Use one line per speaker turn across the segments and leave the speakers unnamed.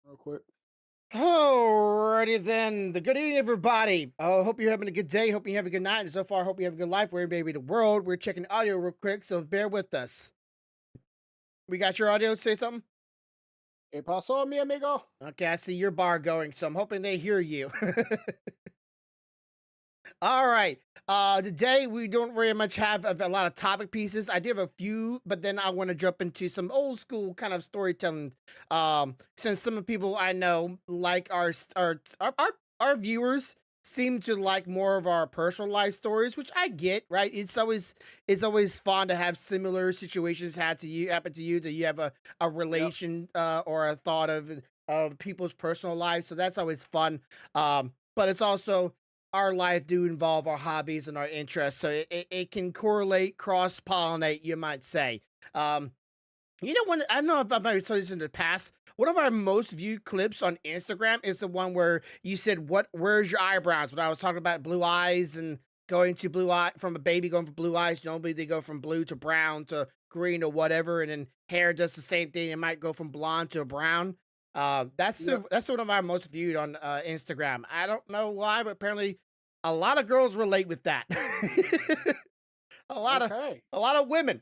real quick.
Alrighty then. The good evening, everybody. Hope you're having a good day. Hope you have a good night. And so far, hope you have a good life wherever you may be in the world. We're checking audio real quick, so bear with us. We got your audio. Say something.
¿Qué pasó, mi amigo?
Okay, I see your bar going, so I'm hoping they hear you. All right. Today we don't very much have a lot of topic pieces. I do have a few, but then I want to jump into some old school kind of storytelling. Since some of the people I know like our viewers seem to like more of our personal life stories, which I get. Right? It's always fun to have similar situations had to you happen to you that you have a
Yep.
relation or a thought of people's personal lives. So that's always fun. But it's also our life do involve our hobbies and our interests, so it can correlate, cross pollinate, you might say. Um, when I don't know if I've ever told this in the past. One of our most viewed clips on Instagram is the one where you said, Where's your eyebrows?" When I was talking about blue eyes and going to blue eye from a baby going from blue eyes. Normally they go from blue to brown to green or whatever, and then hair does the same thing. It might go from blonde to brown.
Yep.
That's one of our most viewed on Instagram. I don't know why, but apparently a lot of girls relate with that. a lot of
Okay.
a lot of women.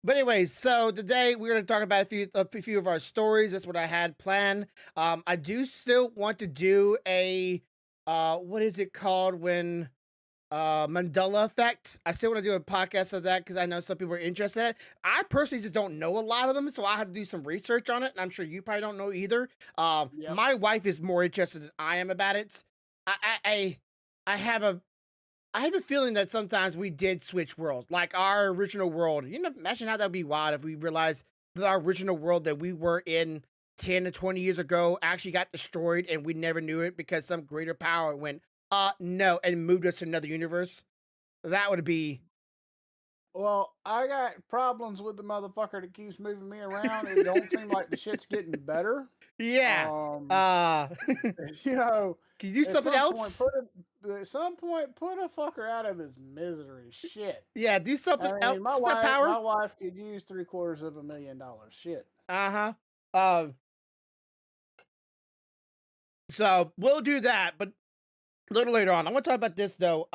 But anyways, so today we're going to talk about a few of our stories. That's what I had planned. I do still want to do a what is it called when Mandela effect. I still want to do a podcast of that because I know some people are interested in it. I personally just don't know a lot of them, so I have to do some research on it, and I'm sure you probably don't know either.
Yep.
My wife is more interested than I am about it. I I I, I have a I have a feeling that sometimes we did switch worlds, like our original world. Imagine how that would be wild if we realized that our original world that we were in 10 to 20 years ago actually got destroyed and we never knew it because some greater power went, no, and moved us to another universe. That would be,
Well, I got problems with the motherfucker that keeps moving me around. It don't seem like the shit's getting better.
yeah.
Um,
Uh,
you know,
can you do something else?
at some point put a fucker out of his misery. Shit.
Yeah, do something
I mean,
else with that power.
my wife could use $750,000. Shit.
Uh huh. Um, so we'll do that, but a little later on. I want to talk about this though.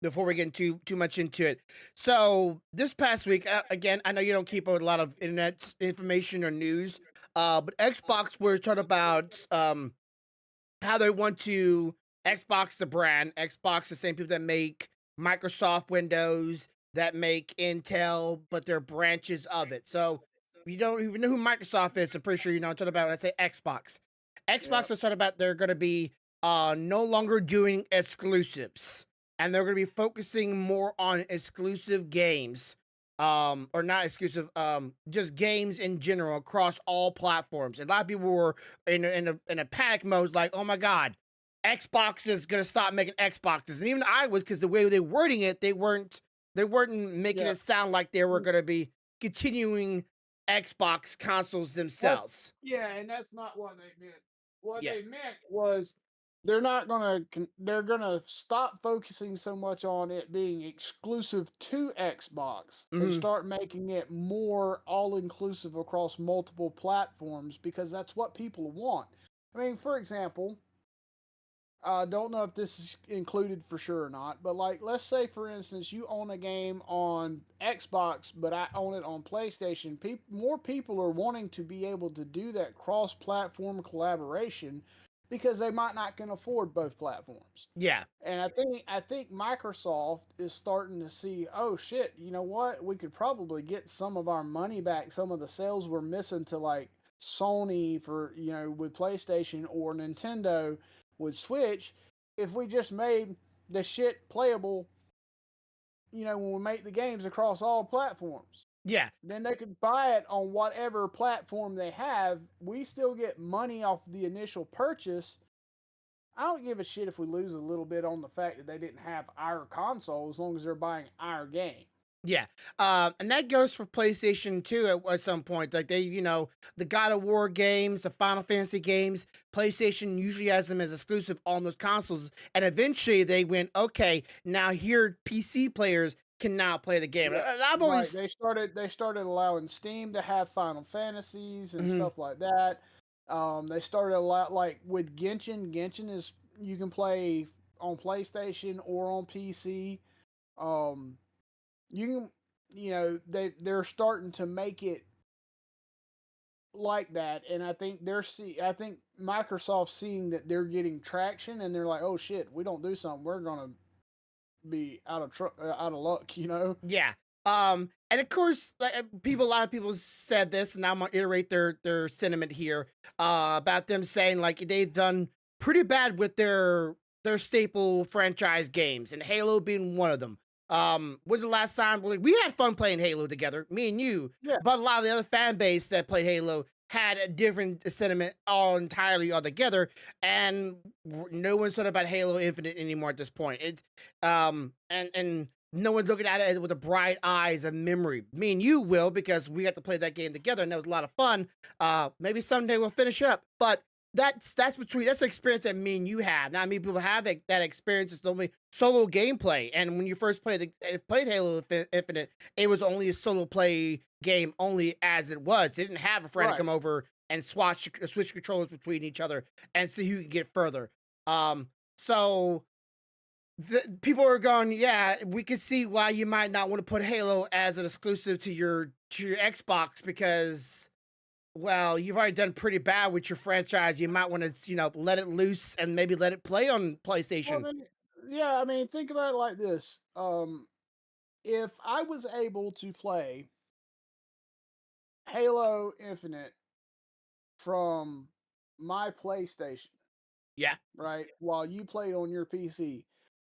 Before we get too much into it. So this past week, again, I know you don't keep a lot of internet information or news. But Xbox was talking about how they want to Xbox the brand. Xbox the same people that make Microsoft Windows, that make Intel, but they're branches of it. So if you don't even know who Microsoft is, I'm pretty sure you know what I'm talking about when I say Xbox. Xbox
Yep.
is talking about they're gonna be no longer doing exclusives. And they're gonna be focusing more on exclusive games. Or not exclusive, just games in general across all platforms. And a lot of people were in a panic mode, like, oh my god, Xbox is gonna stop making Xboxes. And even I was, because the way they wording it, they weren't making
Yeah.
it sound like they were gonna be continuing Xbox consoles
That's
themselves.
yeah, and that's not what they meant. What
Yeah.
they meant was they're gonna stop focusing so much on it being exclusive to Xbox and
Hmm.
start making it more all inclusive across multiple platforms because that's what people want. I mean, for example, I don't know if this is included for sure or not, but like, let's say for instance, you own a game on Xbox, but I own it on PlayStation. More people are wanting to be able to do that cross-platform collaboration because they might not can afford both platforms.
Yeah.
And I think Microsoft is starting to see, oh shit, you know what? We could probably get some of our money back, some of the sales we're missing to like Sony for, with PlayStation or Nintendo with Switch if we just made the shit playable, when we make the games across all platforms.
Yeah.
Then they could buy it on whatever platform they have. We still get money off the initial purchase. I don't give a shit if we lose a little bit on the fact that they didn't have our console as long as they're buying our game.
Yeah. And that goes for PlayStation 2 at some point. Like the God of War games, the Final Fantasy games, PlayStation usually has them as exclusive on those consoles. And eventually they went, okay, now here PC players can now play the game.
Yeah,
And I've
right.
always
They started allowing Steam to have Final Fantasies and
mhm,
stuff like that. They started a lot like with Genshin. Genshin is you can play on PlayStation or on PC. Um, you can, they're starting to make it like that, and I think Microsoft seeing that they're getting traction, and they're like, oh shit, we don't do something, we're gonna be out of luck, you know.
Yeah. And of course, like, a lot of people said this, and I'm gonna iterate their sentiment here, about them saying like they've done pretty bad with their staple franchise games, and Halo being one of them. Was the last time like, we had fun playing Halo together, me and you,
Yeah,
but a lot of the other fan base that played Halo had a different sentiment all entirely altogether, and no one's talking about Halo Infinite anymore at this point. And no one's looking at it with the bright eyes of memory. Me and you will, because we got to play that game together, and that was a lot of fun. Maybe someday we'll finish up, but that's the experience that me and you have. Not many people have that experience. It's only solo gameplay, and when you first played Halo Infinite, it was only a solo play game, only as it was. It didn't have a friend to
right.
come over and switch controllers between each other and see who can get further. So people are going, yeah, we can see why you might not want to put Halo as an exclusive to your Xbox, because, well, you've already done pretty bad with your franchise. You might want to, let it loose and maybe let it play on
Well,
PlayStation.
then, yeah, I mean, think about it like this. If I was able to play Halo Infinite from my PlayStation,
Yeah.
right, while you played on your PC,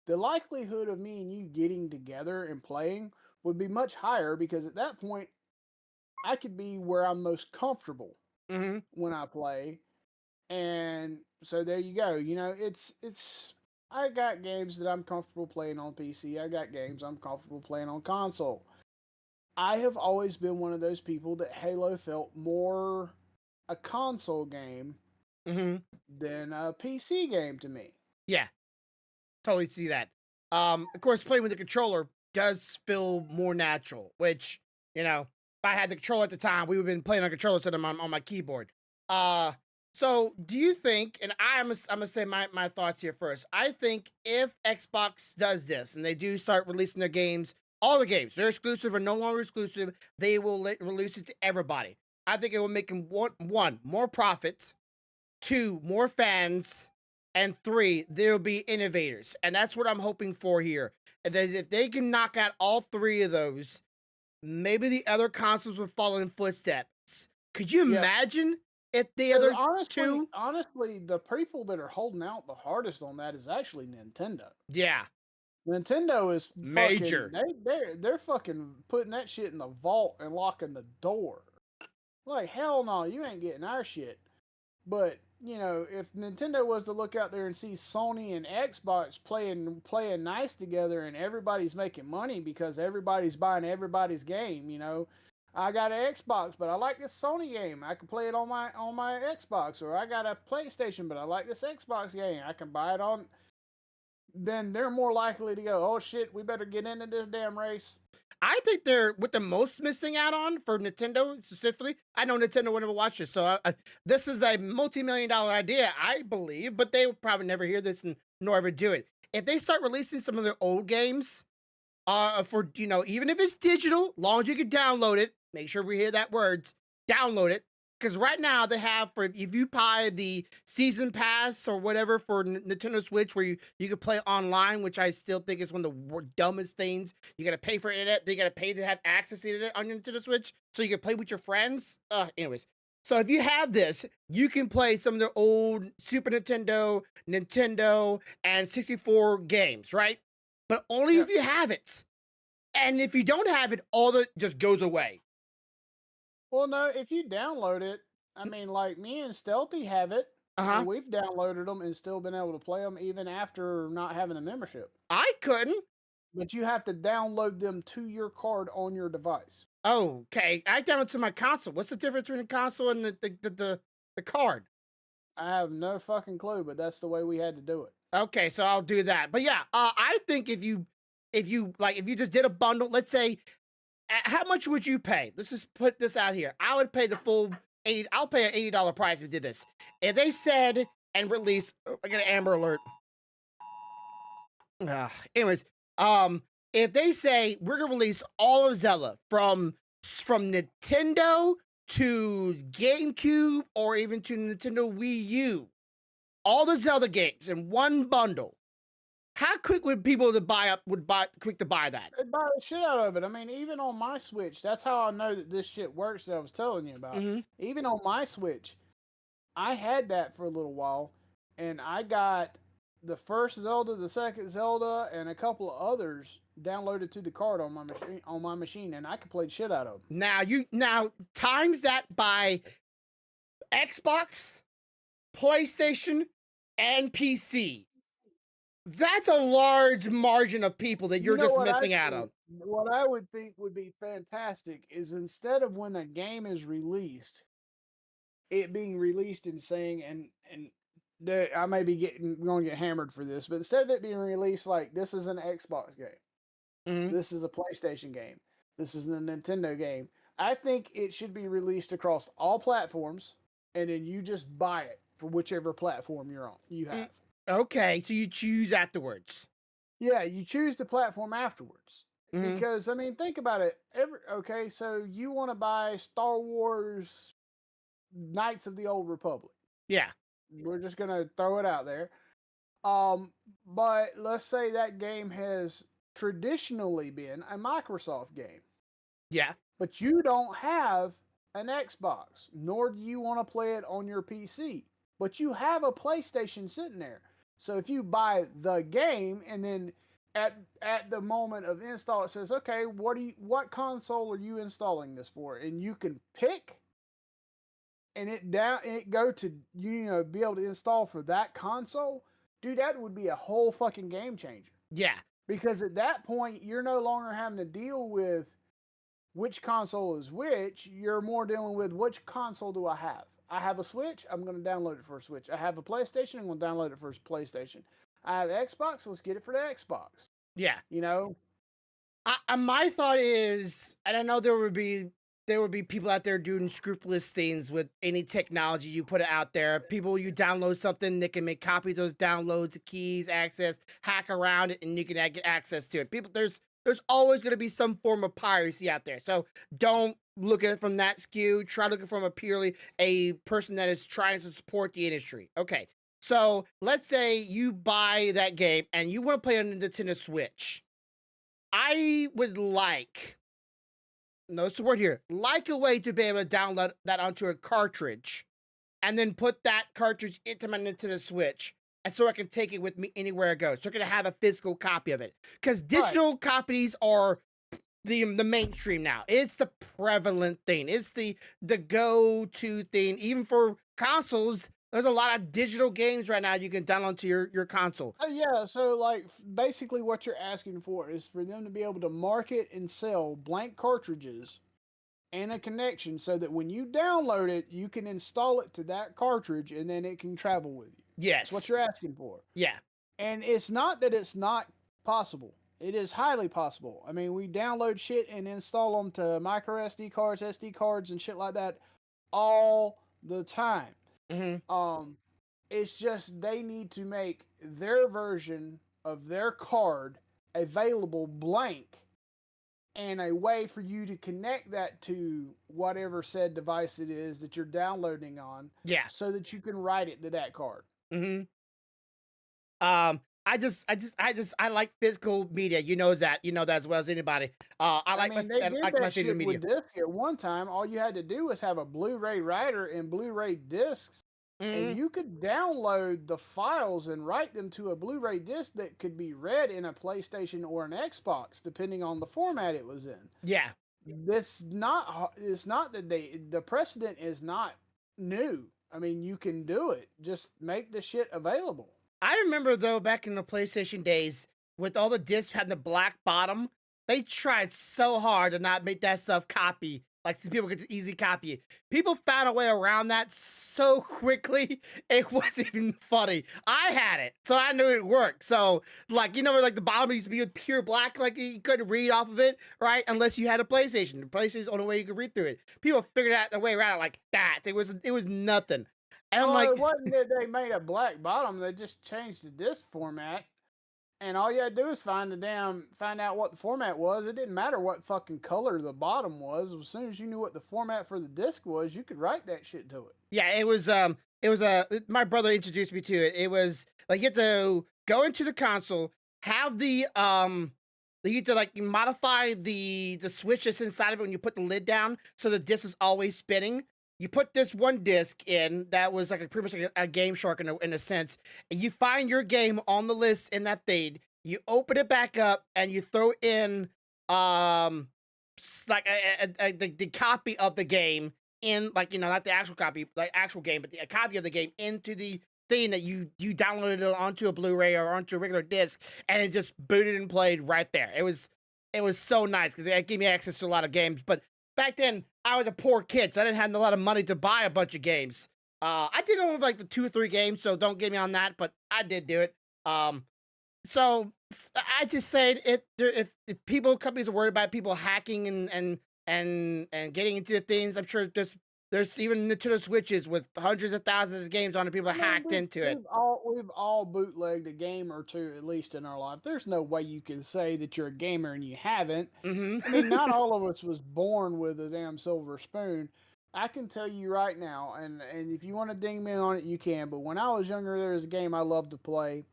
the likelihood of me and you getting together and playing would be much higher, because at that point I could be where I'm most comfortable
Hmm.
when I play. And so there you go. It's I got games that I'm comfortable playing on PC. I got games I'm comfortable playing on console. I have always been one of those people that Halo felt more a console game
Hmm.
than a PC game to me.
Yeah. Totally see that. Of course, playing with the controller does feel more natural, which, if I had the controller at the time, we would have been playing on controller instead of on my keyboard. Uh, so do you think, and I'm gonna say my thoughts here first. I think if Xbox does this and they do start releasing their games, all the games, they're exclusive or no longer exclusive, they will release it to everybody. I think it will make them one more profits, two, more fans, and three, there'll be innovators. And that's what I'm hoping for here. And then if they can knock out all three of those, maybe the other consoles will follow in footsteps. Could you
Yeah,
imagine if the
because
other
honestly,
two?
honestly, the people that are holding out the hardest on that is actually Nintendo.
Yeah,
Nintendo is fucking
major.
they're fucking putting that shit in the vault and locking the door. Like hell no, you ain't getting our shit. But if Nintendo was to look out there and see Sony and Xbox playing nice together, and everybody's making money because everybody's buying everybody's game, I got an Xbox, but I like this Sony game. I can play it on my Xbox, or I got a PlayStation, but I like this Xbox game. I can buy it on. Then they're more likely to go, oh shit, we better get into this damn race.
I think they're what the most missing out on for Nintendo specifically. I know Nintendo would never watch this, so this is a multi-million-dollar idea, I believe, but they will probably never hear this and nor ever do it. If they start releasing some of their old games, for even if it's digital, long as you can download it, make sure we hear that words, download it. Because right now they have, for if you buy the season pass or whatever for Nintendo Switch, where you can play online, which I still think is one of the dumbest things. You got to pay for internet. You got to pay to have access to internet on your Nintendo Switch so you can play with your friends. Anyways, so if you have this, you can play some of the old Super Nintendo, Nintendo, and 64 games, right? But only
Yeah.
if you have it. And if you don't have it, all that just goes away.
Well, no, if you download it, I mean, like me and Stealthy have it,
Uh-huh.
and we've downloaded them and still been able to play them even after not having a membership.
I couldn't.
But you have to download them to your card on your device.
Okay, I downloaded to my console. What's the difference between the console and the card?
I have no fucking clue, but that's the way we had to do it.
Okay, so I'll do that. But yeah, I think if you just did a bundle, let's say, how much would you pay? Let's just put this out here. I would pay the full I'll pay an $80 price if we did this. If they said and release, I got an Amber Alert. Anyways, if they say we're gonna release all of Zelda from Nintendo to GameCube or even to Nintendo Wii U, all the Zelda games in one bundle, how quick would people to buy quick to buy that?
They'd buy the shit out of it. I mean, even on my Switch, that's how I know that this shit works that I was telling you about.
Mm-hmm.
Even on my Switch, I had that for a little while, and I got the first Zelda, the second Zelda, and a couple of others downloaded to the card on my machine, and I could play the shit out of them.
Now times that by Xbox, PlayStation, and PC. That's a large margin of people that you're just missing out on.
What I would think would be fantastic is instead of when a game is released, it being released and saying, and I may be going to get hammered for this, but instead of it being released like this is an Xbox game, this is a PlayStation game, this is a Nintendo game, I think it should be released across all platforms, and then you just buy it for whichever platform you have.
Okay, so you choose afterwards.
Yeah, you choose the platform afterwards. Because, I mean, think about it. Okay, so you want to buy Star Wars Knights of the Old Republic.
Yeah.
We're just going to throw it out there. But let's say that game has traditionally been a Microsoft game.
Yeah.
But you don't have an Xbox, nor do you want to play it on your PC. But you have a PlayStation sitting there. So if you buy the game and then at the moment of install it says, okay, what console are you installing this for? And you can pick and it go to be able to install for that console, dude, that would be a whole fucking game changer.
Yeah.
Because at that point you're no longer having to deal with which console is which, you're more dealing with which console do I have? I have a Switch, I'm going to download it for a Switch. I have a PlayStation, I'm going to download it for a PlayStation. I have Xbox, let's get it for the Xbox.
Yeah.
My
thought is, and I know there would be people out there doing scrupulous things with any technology you put it out there. People, you download something, they can make copies of those downloads, keys, access, hack around it, and you can get access to it. People, there's always going to be some form of piracy out there. So don't look at it from that skew. Try looking from a person that is trying to support the industry. Okay. So let's say you buy that game and you want to play on the Nintendo Switch. I would like a way to be able to download that onto a cartridge and then put that cartridge into my Nintendo Switch. And so I can take it with me anywhere I go. So I can have a physical copy of it. Because digital copies are the mainstream now. It's the prevalent thing. It's the go-to thing. Even for consoles, there's a lot of digital games right now you can download to your console.
Yeah, so like basically what you're asking for is for them to be able to market and sell blank cartridges and a connection so that when you download it, you can install it to that cartridge and then it can travel with you.
Yes.
That's what you're asking for.
Yeah.
And it's not that it's not possible. It is highly possible. I mean, we download shit and install them to micro SD cards, SD cards, and shit like that all the time. It's just they need to make their version of their card available blank and a way for you to connect that to whatever said device it is that you're downloading on.
Yeah.
So that you can write it to that card.
I like physical media. You know that as well as anybody. I like my physical media.
With disc at one time, all you had to do was have a Blu-ray writer and Blu-ray discs, and you could download the files and write them to a Blu-ray disc that could be read in a PlayStation or an Xbox, depending on the format it was in.
Yeah,
it's not that the precedent is not new. I mean, you can do it. Just make the shit available.
I remember, though, back in the PlayStation days, with all the discs having the black bottom, they tried so hard to not make that stuff copy. Like, so people could easily copy it. People found a way around that so quickly, it wasn't even funny. I had it, so I knew it worked. So, like, like the bottom used to be pure black, like you couldn't read off of it, right? Unless you had a PlayStation. The PlayStation's the only way you could read through it. People figured out the way around it like that. It was nothing. And I'm
Well, it
like,
wasn't that they made a black bottom; they just changed the disc format. And all you had to do is find out what the format was. It didn't matter what fucking color the bottom was. As soon as you knew what the format for the disc was, you could write that shit to it.
yeah, my brother introduced me to it. It was like you have to go into the console, have you have to like modify the switch that's inside of it when you put the lid down so the disc is always spinning. You put this one disc in that was like pretty much like a Game Shark in a sense, and you find your game on the list in that thing. You open it back up and you throw in like the copy of the game in, like, not the actual copy, like actual game, but a copy of the game into the thing that you downloaded it onto a Blu-ray or onto a regular disc, and it just booted and played right there. It was so nice because it gave me access to a lot of games. But back then, I was a poor kid, so I didn't have a lot of money to buy a bunch of games. I did own like the 2 or 3 games, so don't get me on that, but I did do it. So I just said if companies are worried about people hacking and getting into the things, I'm sure there's even Nintendo Switches with hundreds of thousands of games on it. People
I mean,
hacked into it.
we've all bootlegged a game or two at least in our life. There's no way you can say that you're a gamer and you haven't.
Hmm.
I mean, not all of us was born with a damn silver spoon. I can tell you right now, and if you want to ding me on it, you can. But when I was younger, there was a game I loved to play,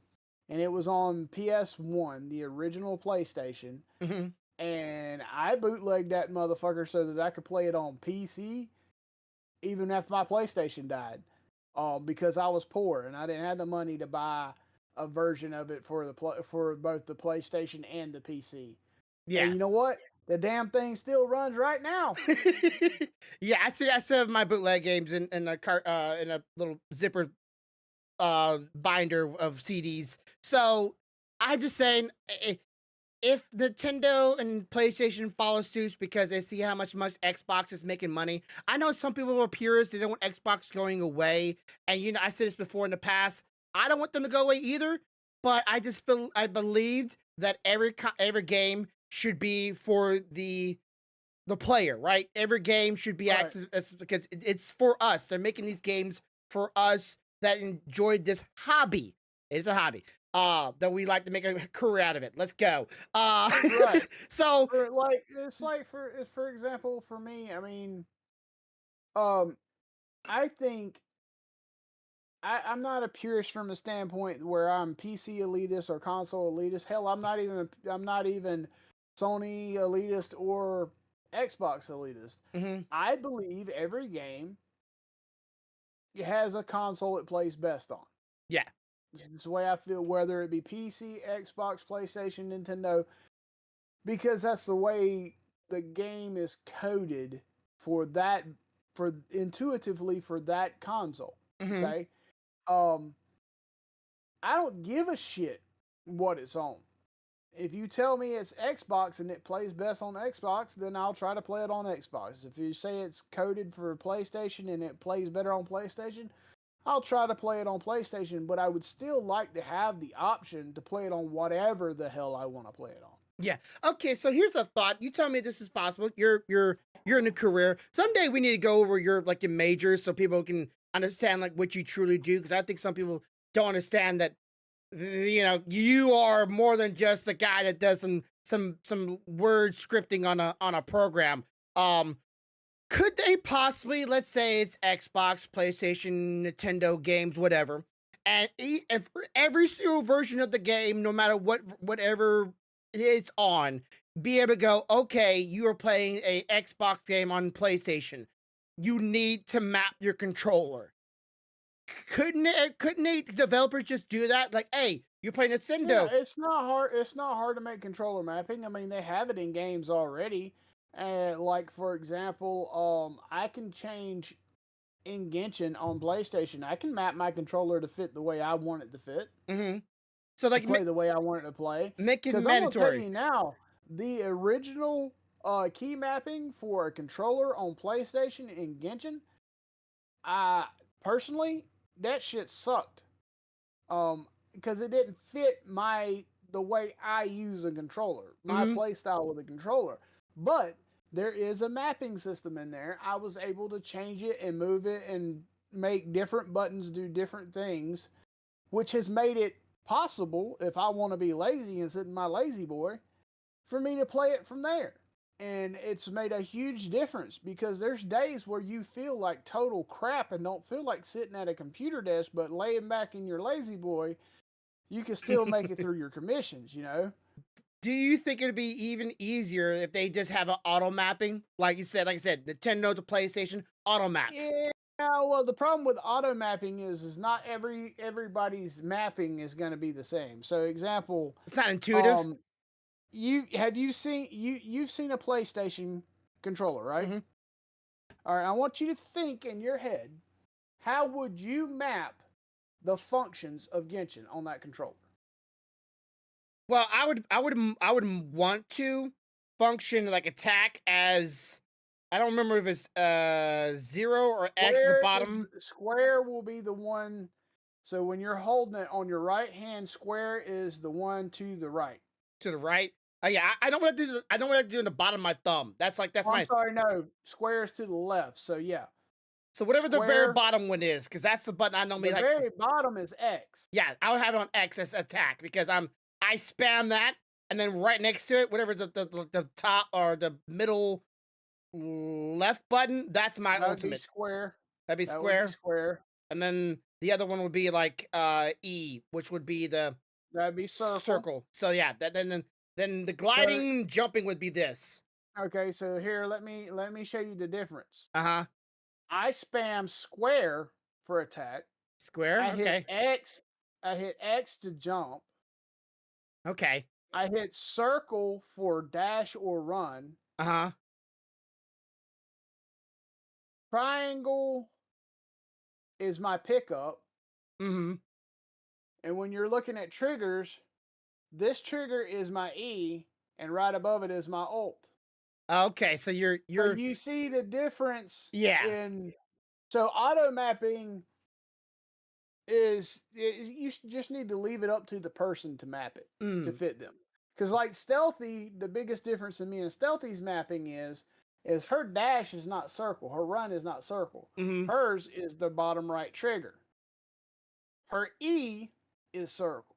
and it was on PS1, the original PlayStation,
Hmm.
and I bootlegged that motherfucker so that I could play it on PC, even after my PlayStation died, because I was poor and I didn't have the money to buy a version of it for both the PlayStation and the PC. And
Yeah.
you know what? The damn thing still runs right now.
Yeah, I still have my bootleg games in a in a little zipper binder of CDs. So I'm just saying, if Nintendo and PlayStation follow suit because they see how much Xbox is making money. I know some people are purists; they don't want Xbox going away. And I said this before in the past. I don't want them to go away either. But I believed that every game should be for the player, right? Every game should be
Right.
access because it's for us. They're making these games for us that enjoyed this hobby. It's a hobby. That we like to make a career out of it. Let's go.
Right.
So
For example, for me, I mean, um, I think I'm not a purist from the standpoint where I'm PC elitist or console elitist. Hell, I'm not even Sony elitist or Xbox elitist.
mhm,
I believe every game has a console it plays best on.
yeah,
It's the way I feel, whether it be PC, Xbox, PlayStation, Nintendo, because that's the way the game is coded for that, for intuitively for that console.
mhm,
Okay. Um, I don't give a shit what it's on. If you tell me it's Xbox and it plays best on Xbox, then I'll try to play it on Xbox. If you say it's coded for PlayStation and it plays better on PlayStation, I'll try to play it on PlayStation, but I would still like to have the option to play it on whatever the hell I want to play it on.
yeah. Okay, so here's a thought. You tell me this is possible. You're in a career. Someday we need to go over your majors so people can understand like what you truly do. Because I think some people don't understand that you are more than just a guy that does some word scripting on a program. Could they possibly, let's say it's Xbox, PlayStation, Nintendo games, whatever, and if for every single version of the game, no matter whatever it's on, be able to go, okay, you are playing a Xbox game on PlayStation. You need to map your controller. Couldn't developers just do that? Like, hey, you're playing
Yeah,
Nintendo.
it's not hard. It's not hard to make controller mapping. I mean, they have it in games already. And like for example, I can change in Genshin on PlayStation. I can map my controller to fit the way I want it to fit,
Hmm. So
to
like
play the way I want it to play.
make it
Because I'm gonna tell
mandatory.
you now, the original key mapping for a controller on PlayStation in Genshin, I personally, that shit sucked. Because it didn't fit the way I use a controller, my
Mm-hmm.
play style with a controller. But there is a mapping system in there. I was able to change it and move it and make different buttons do different things, which has made it possible, if I want to be lazy and sit in my lazy boy, for me to play it from there. And it's made a huge difference because there's days where you feel like total crap and don't feel like sitting at a computer desk, but laying back in your lazy boy, you can still make it through your commissions, you know?
Do you think it'd be even easier if they just have an auto mapping? Like I said, Nintendo to PlayStation, auto maps.
Yeah. Well, the problem with auto mapping is not everybody's mapping is going to be the same. So, example,
It's not intuitive.
um, you've seen a PlayStation controller, right?
Mm-hmm.
All right, I want you to think in your head, how would you map the functions of Genshin on that controller?
Well, I would want to function like attack as I don't remember if it's 0 or X at the bottom
Square will be the one. So when you're holding it on your right hand, square is the one to the right.
to the right. Yeah, I don't want to do. I don't want to do in the bottom of my thumb. That's
Oh, I'm
my.
sorry, no, square is to the left. So yeah,
So whatever the very
square.
bottom one is, because that's the button I normally
The
like.
very bottom is X.
Yeah, I would have it on X as attack because I spam that, and then right next to it, whatever the top or the middle left button, that's my
That would be
ultimate.
square.
That'd be
That would be
square,
square.
and then the other one would be like E, which would be the
That'd be circle.
circle. So yeah, then the
So
gliding jumping would be this.
okay, so here let me show you the difference.
Uh-huh.
I spam square for attack.
Square.
I hit
Okay.
X. I hit X to jump.
Okay.
I hit circle for dash or run.
Uh-huh.
Triangle is my pickup.
Mm-hmm.
And when you're looking at triggers, this trigger is my E, and right above it is my ult.
Okay, so
So
you're
you see the difference
yeah.
in. So auto mapping you just need to leave it up to the person to map it to
Mm.
fit them. Because like stealthy, the biggest difference in me and stealthy's mapping is her dash is not circle, her run is not circle,
Mm-hmm.
hers is the bottom right trigger. Her E is circle.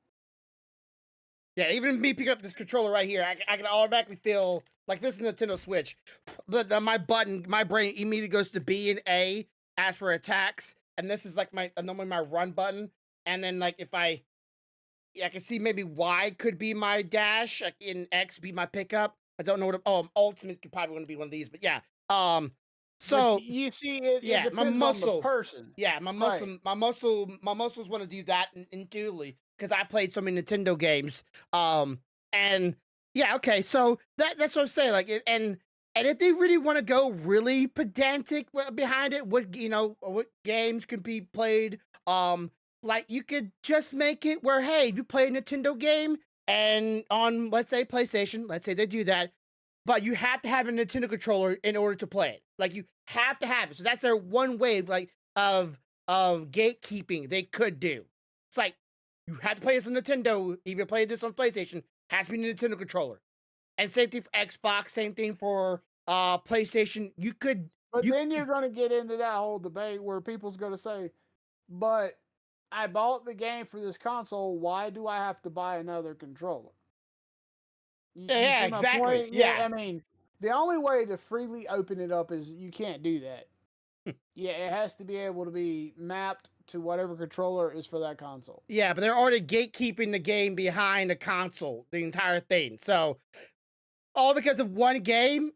Yeah, even me picking up this controller right here, I can automatically feel like this is Nintendo Switch. My button, my brain immediately goes to B and A as for attacks, and this is like my normally my run button. And then like if I can see maybe Y could be my dash, like in X be my pickup. I don't know what. Ultimate could probably want to be one of these, but yeah. Um,
But
so
you see, it
yeah, my
depends on the
muscle.
person,
Yeah,
right?
my muscles want to do that intuitively because I played so many Nintendo games. And yeah, okay, so that's what I'm saying. Like, and if they really want to go really pedantic behind it, what games can be played? Like you could just make it where, hey, if you play a Nintendo game and on let's say PlayStation, let's say they do that, but you have to have a Nintendo controller in order to play it. Like you have to have it. So that's their one way of like of gatekeeping they could do. It's like you have to play this on Nintendo. If you play this on PlayStation, has to be a Nintendo controller. And same thing for Xbox, same thing for PlayStation.
But
You
then you're going to get into that whole debate where people's going to say, but I bought the game for this console. Why do I have to buy another controller? You
yeah,
see my
exactly.
point? Yeah,
Yeah.
I mean, the only way to freely open it up is you can't do that. Yeah, it has to be able to be mapped to whatever controller is for that console.
Yeah, but they're already gatekeeping the game behind the console, the entire thing. So all because of one game.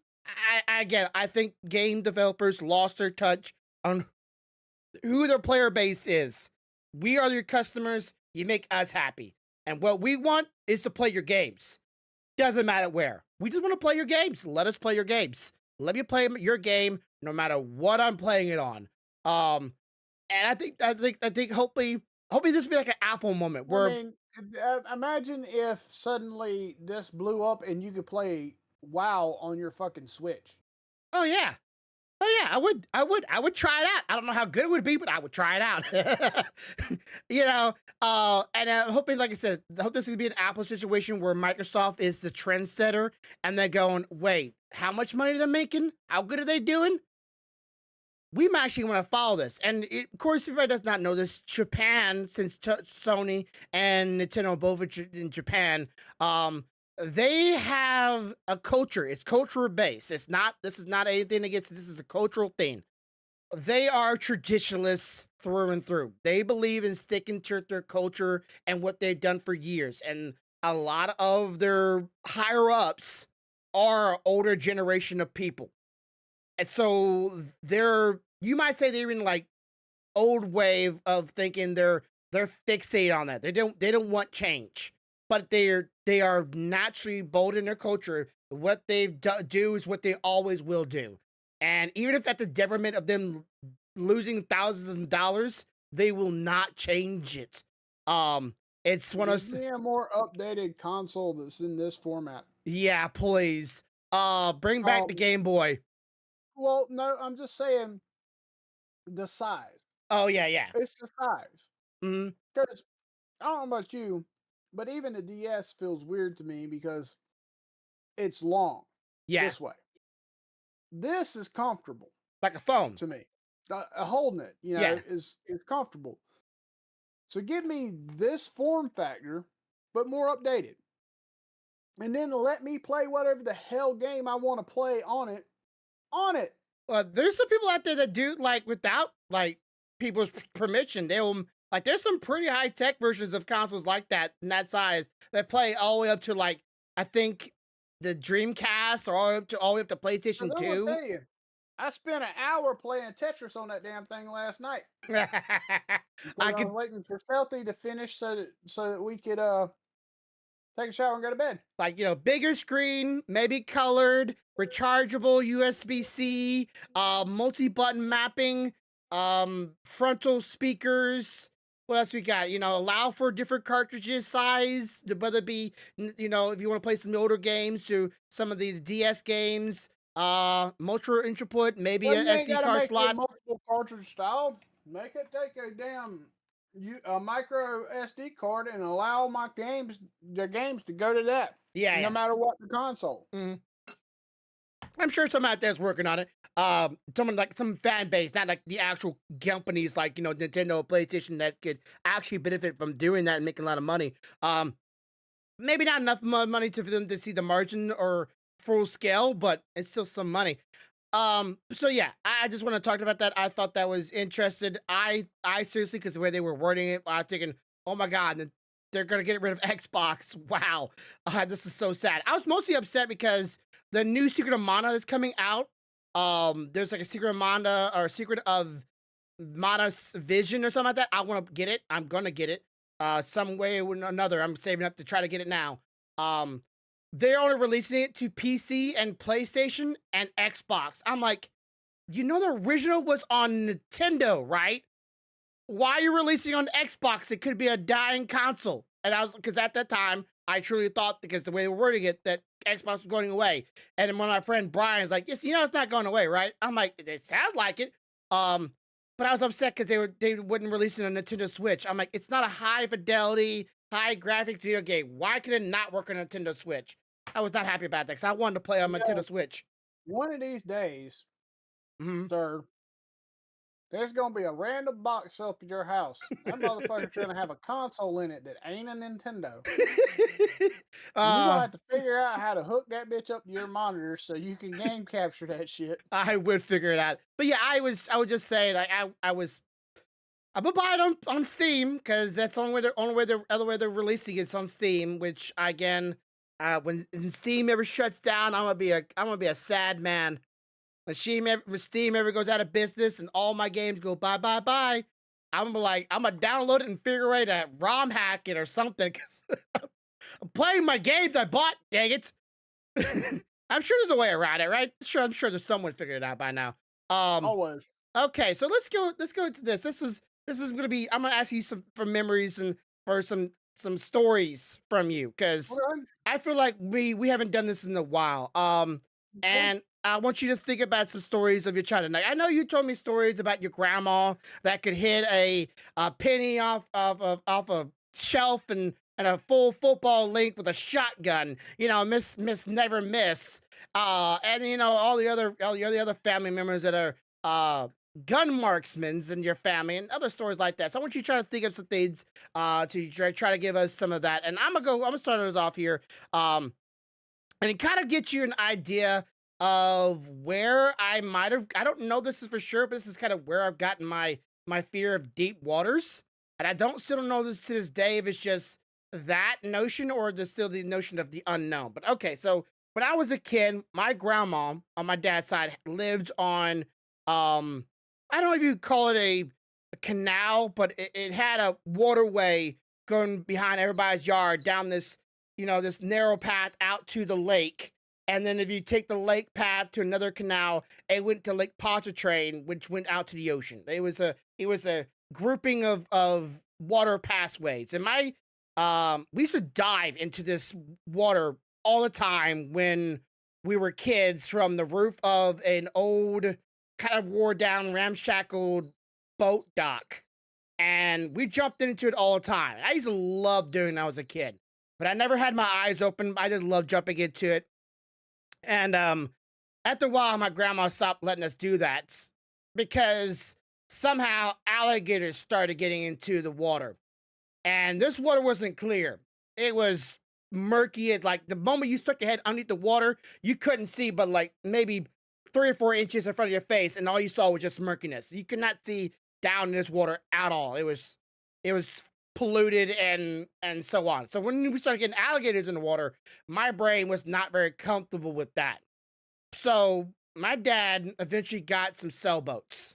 I think game developers lost their touch on who their player base is. We are your customers. You make us happy. And what we want is to play your games. Doesn't matter where. We just want to play your games. Let us play your games. Let me play your game no matter what I'm playing it on. And I think hopefully this will be like an Apple moment
I
where
mean, imagine if suddenly this blew up and you could play WoW on your fucking Switch.
oh yeah. Oh yeah, I would try it out. I don't know how good it would be, but I would try it out. you know, and I'm hoping, like I said, I hope this is gonna be an Apple situation where Microsoft is the trendsetter, and they're going, wait, how much money are they making? How good are they doing? We might actually want to follow this. And of course, if everybody does not know this, Japan, since Sony and Nintendo are both in Japan, they have a culture. It's cultural based. It's not. This is not anything against. This is a cultural thing. They are traditionalists through and through. They believe in sticking to their culture and what they've done for years. And a lot of their higher ups are older generation of people, and so they're, you might say they're in like old wave of thinking, they're fixated on that. They don't want change, but they are naturally bold in their culture. What they've do is what they always will do, and even if at the detriment of them losing thousands of dollars, they will not change it. It's one of
Give
those.
me a more updated console that's in this format.
Yeah, please. Bring back the
Um,
Game Boy.
well, no, I'm just saying the size.
Oh yeah, yeah.
It's the size.
Mhm.
Because I don't know about you, but even the DS feels weird to me because it's long
Yeah,
this way. This is comfortable
like a phone.
to me. Holding it,
Yeah.
is comfortable. So give me this form factor, but more updated, and then let me play whatever the hell game I want to play on it. On it.
Well, there's some people out there that do like without like people's permission. They'll like there's some pretty high tech versions of consoles like that in that size that play all the way up to like I think the Dreamcast or all the way up to
Because
PlayStation
I'm gonna
2.
tell you, I spent an hour playing Tetris on that damn thing last night because
I
I was
could
waiting for Stealthy to finish so that we could take a shower and go to bed.
like bigger screen, maybe colored, rechargeable USB-C, multi-button mapping, frontal speakers. What else we got? Allow for different cartridges size, whether it be if you want to play some older games to some of the DS games, multi input, maybe
Well,
a
you ain't
SD
got to
card
make it
slot.
multiple cartridge style. Make it take a damn a micro SD card and allow the games to go to that,
Yeah,
no
yeah.
matter what the console.
Mhm. I'm sure someone out there's working on it. Someone like some fan base, not like the actual companies like Nintendo, PlayStation that could actually benefit from doing that and making a lot of money. Maybe not enough money for them to see the margin or full scale, but it's still some money. So yeah, I just want to talk about that. I thought that was interested. I seriously, because the way they were wording it, I was thinking, oh my god, they're gonna get rid of Xbox. Wow, this is so sad. I was mostly upset because the new Secret of Mana is coming out. There's like a Secret of Mana or Secret of Mana's Vision or something like that. I want to get it. I'm gonna get it. Some way or another. I'm saving up to try to get it now. Um, they're only releasing it to PC and PlayStation and Xbox. I'm like, the original was on Nintendo, right? Why are you releasing on Xbox? It could be a dying console. And I was, because at that time, I truly thought, because the way they were wording it, that Xbox was going away. And then when my friend Brian's like, yes, it's not going away, right? I'm like, it sounds like it. Um, but I was upset because they wouldn't release it on Nintendo Switch. I'm like, it's not a high fidelity, high graphics video game. Why could it not work on Nintendo Switch? I was not happy about that because I wanted to play on
You
Nintendo
know,
Switch.
one of these days,
Hmm.
sir, there's gonna be a random box up at your house. That motherfucker's gonna have a console in it that ain't a Nintendo. And you're gonna
uh,
have to figure out how to hook that bitch up to your monitor so you can game capture that shit.
I would figure it out. But yeah, I would just say like I'm gonna buy it on Steam because that's the other way they're releasing it's on Steam. Which again, when Steam ever shuts down, I'm gonna be a sad man. When Steam ever goes out of business and all my games go bye bye bye, I'm gonna download it and figure out a ROM hack it or something because I'm playing my games I bought. Dang it! I'm sure there's a way around it, right? I'm sure there's someone figured it out by now. Um,
Always.
Okay, so let's go into this. This is gonna be. I'm gonna ask you some for memories and for some stories from you because
Okay.
I feel like we haven't done this in a while.
Okay.
And I want you to think about some stories of your childhood. Like, I know you told me stories about your grandma that could hit a penny off a shelf and a full football length with a shotgun. You know, Miss Never Miss, and you know all the other family members that are gun marksmen in your family and other stories like that. So I want you to try to think of some things to try to give us some of that. And I'm gonna start us off here. And it kind of gets you an idea of where I might have. I don't know this is for sure, but this is kind of where I've gotten my fear of deep waters. And I don't know this to this day if it's just that notion or there's still the notion of the unknown. But okay, so when I was a kid, my grandma on my dad's side lived on I don't know if you call it a canal, but it had a waterway going behind everybody's yard down this, you know, this narrow path out to the lake. And then if you take the lake path to another canal, it went to Lake Pontchartrain, which went out to the ocean. It was a grouping of water pathways. And my we used to dive into this water all the time when we were kids from the roof of an old kind of wore down ramshackled boat dock. And we jumped into it all the time. I used to love doing it when I was a kid, but I never had my eyes open. I just loved jumping into it. And after a while, my grandma stopped letting us do that because somehow alligators started getting into the water. And this water wasn't clear. It was murky. It like the moment you stuck your head underneath the water, you couldn't see but like maybe 3 or 4 inches in front of your face, and all you saw was just murkiness. You could not see down in this water at all. It was polluted and so on. So when we started getting alligators in the water, my brain was not very comfortable with that. So my dad eventually got some sailboats.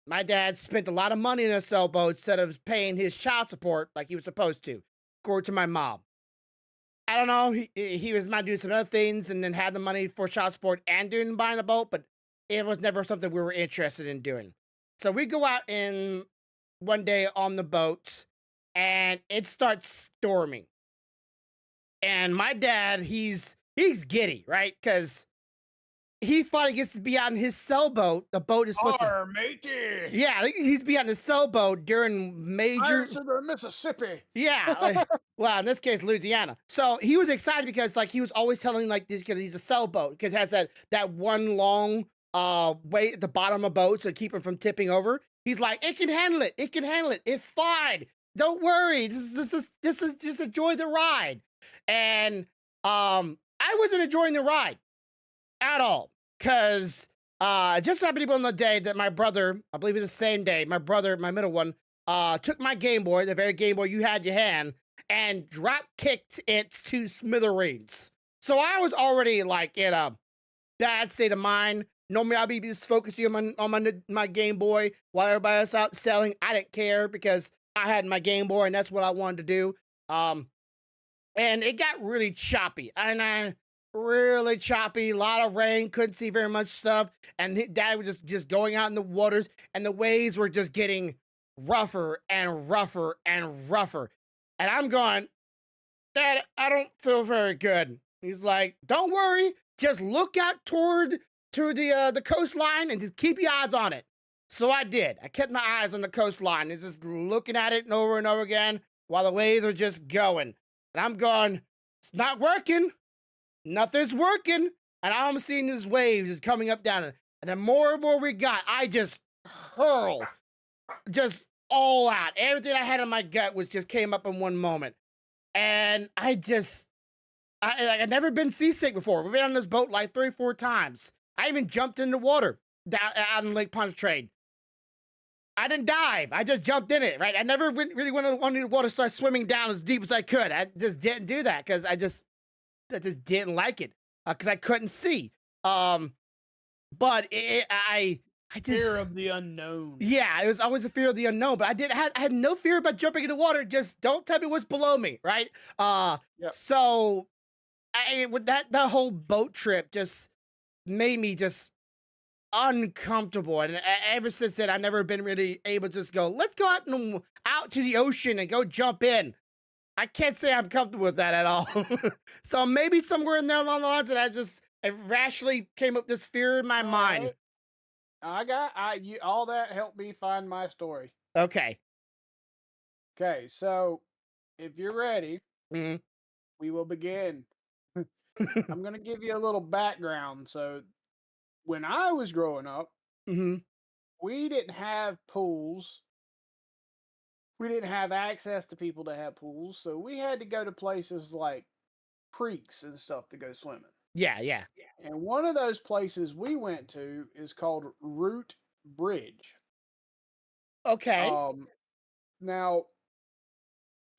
My dad spent a lot of money in a sailboat instead of paying his child support like he was supposed to, according to my mom. I don't know. He was might do some other things and then had the money for child support and doing buying a boat, but it was never something we were interested in doing. So we go out in one day on the boat and it starts storming. And my dad, he's giddy, right? Because he finally gets to be out in his sailboat. The boat is supposed to.
Matey.
Yeah, he's be on the sailboat during major.
To the Mississippi.
Yeah, well, in this case, Louisiana. So he was excited because, like, he was always telling like this because he's a sailboat because it has that one long weight at the bottom of boat to keep him from tipping over. He's like, it can handle it. It can handle it. It's fine. Don't worry. Just enjoy the ride. And I wasn't enjoying the ride at all because just happened to be on the day that my brother, I believe it's the same day, my brother, my middle one, took my Game Boy, the very Game Boy you had in your hand, and drop kicked it to smithereens. So I was already like in a bad state of mind. Normally I'd be just focusing on my Game Boy while everybody else out selling. I didn't care because I had my Game Boy and that's what I wanted to do. And it got really choppy. Really choppy, a lot of rain, couldn't see very much stuff. And dad was just going out in the waters and the waves were just getting rougher and rougher and rougher. And I'm going, Dad, I don't feel very good. He's like, don't worry, just look out to the coastline and just keep your eyes on it. So I did. I kept my eyes on the coastline and just looking at it and over again while the waves are just going. And I'm going, it's not working. Nothing's working. And I'm seeing these waves just coming up down. And the more and more we got, I just hurl. Just all out. Everything I had in my gut just came up in one moment. And I'd never been seasick before. We've been on this boat like 3 or 4 times. I even jumped in the water down out in Lake Pontchartrain. I didn't dive. I just jumped in it, right? I never really went under the water, start swimming down as deep as I could. I just didn't do that because I just didn't like it because I couldn't see. But I just
fear of the unknown.
Yeah, it was always a fear of the unknown. But I had no fear about jumping in the water. Just don't tell me what's below me, right?
Yep.
So with that whole boat trip just made me just uncomfortable, and ever since then, I've never been really able to just go. Let's go out to the ocean and go jump in. I can't say I'm comfortable with that at all. So maybe somewhere in there along the lines that I rashly came up with this fear in my
All
mind.
right. All that helped me find my story.
Okay.
Okay, so if you're ready,
Mhm.
we will begin. I'm going to give you a little background. So, when I was growing up,
Mhm.
we didn't have pools. We didn't have access to people that had pools. So, we had to go to places like creeks and stuff to go swimming.
Yeah, yeah.
And one of those places we went to is called Root Bridge.
Okay.
Um, Now,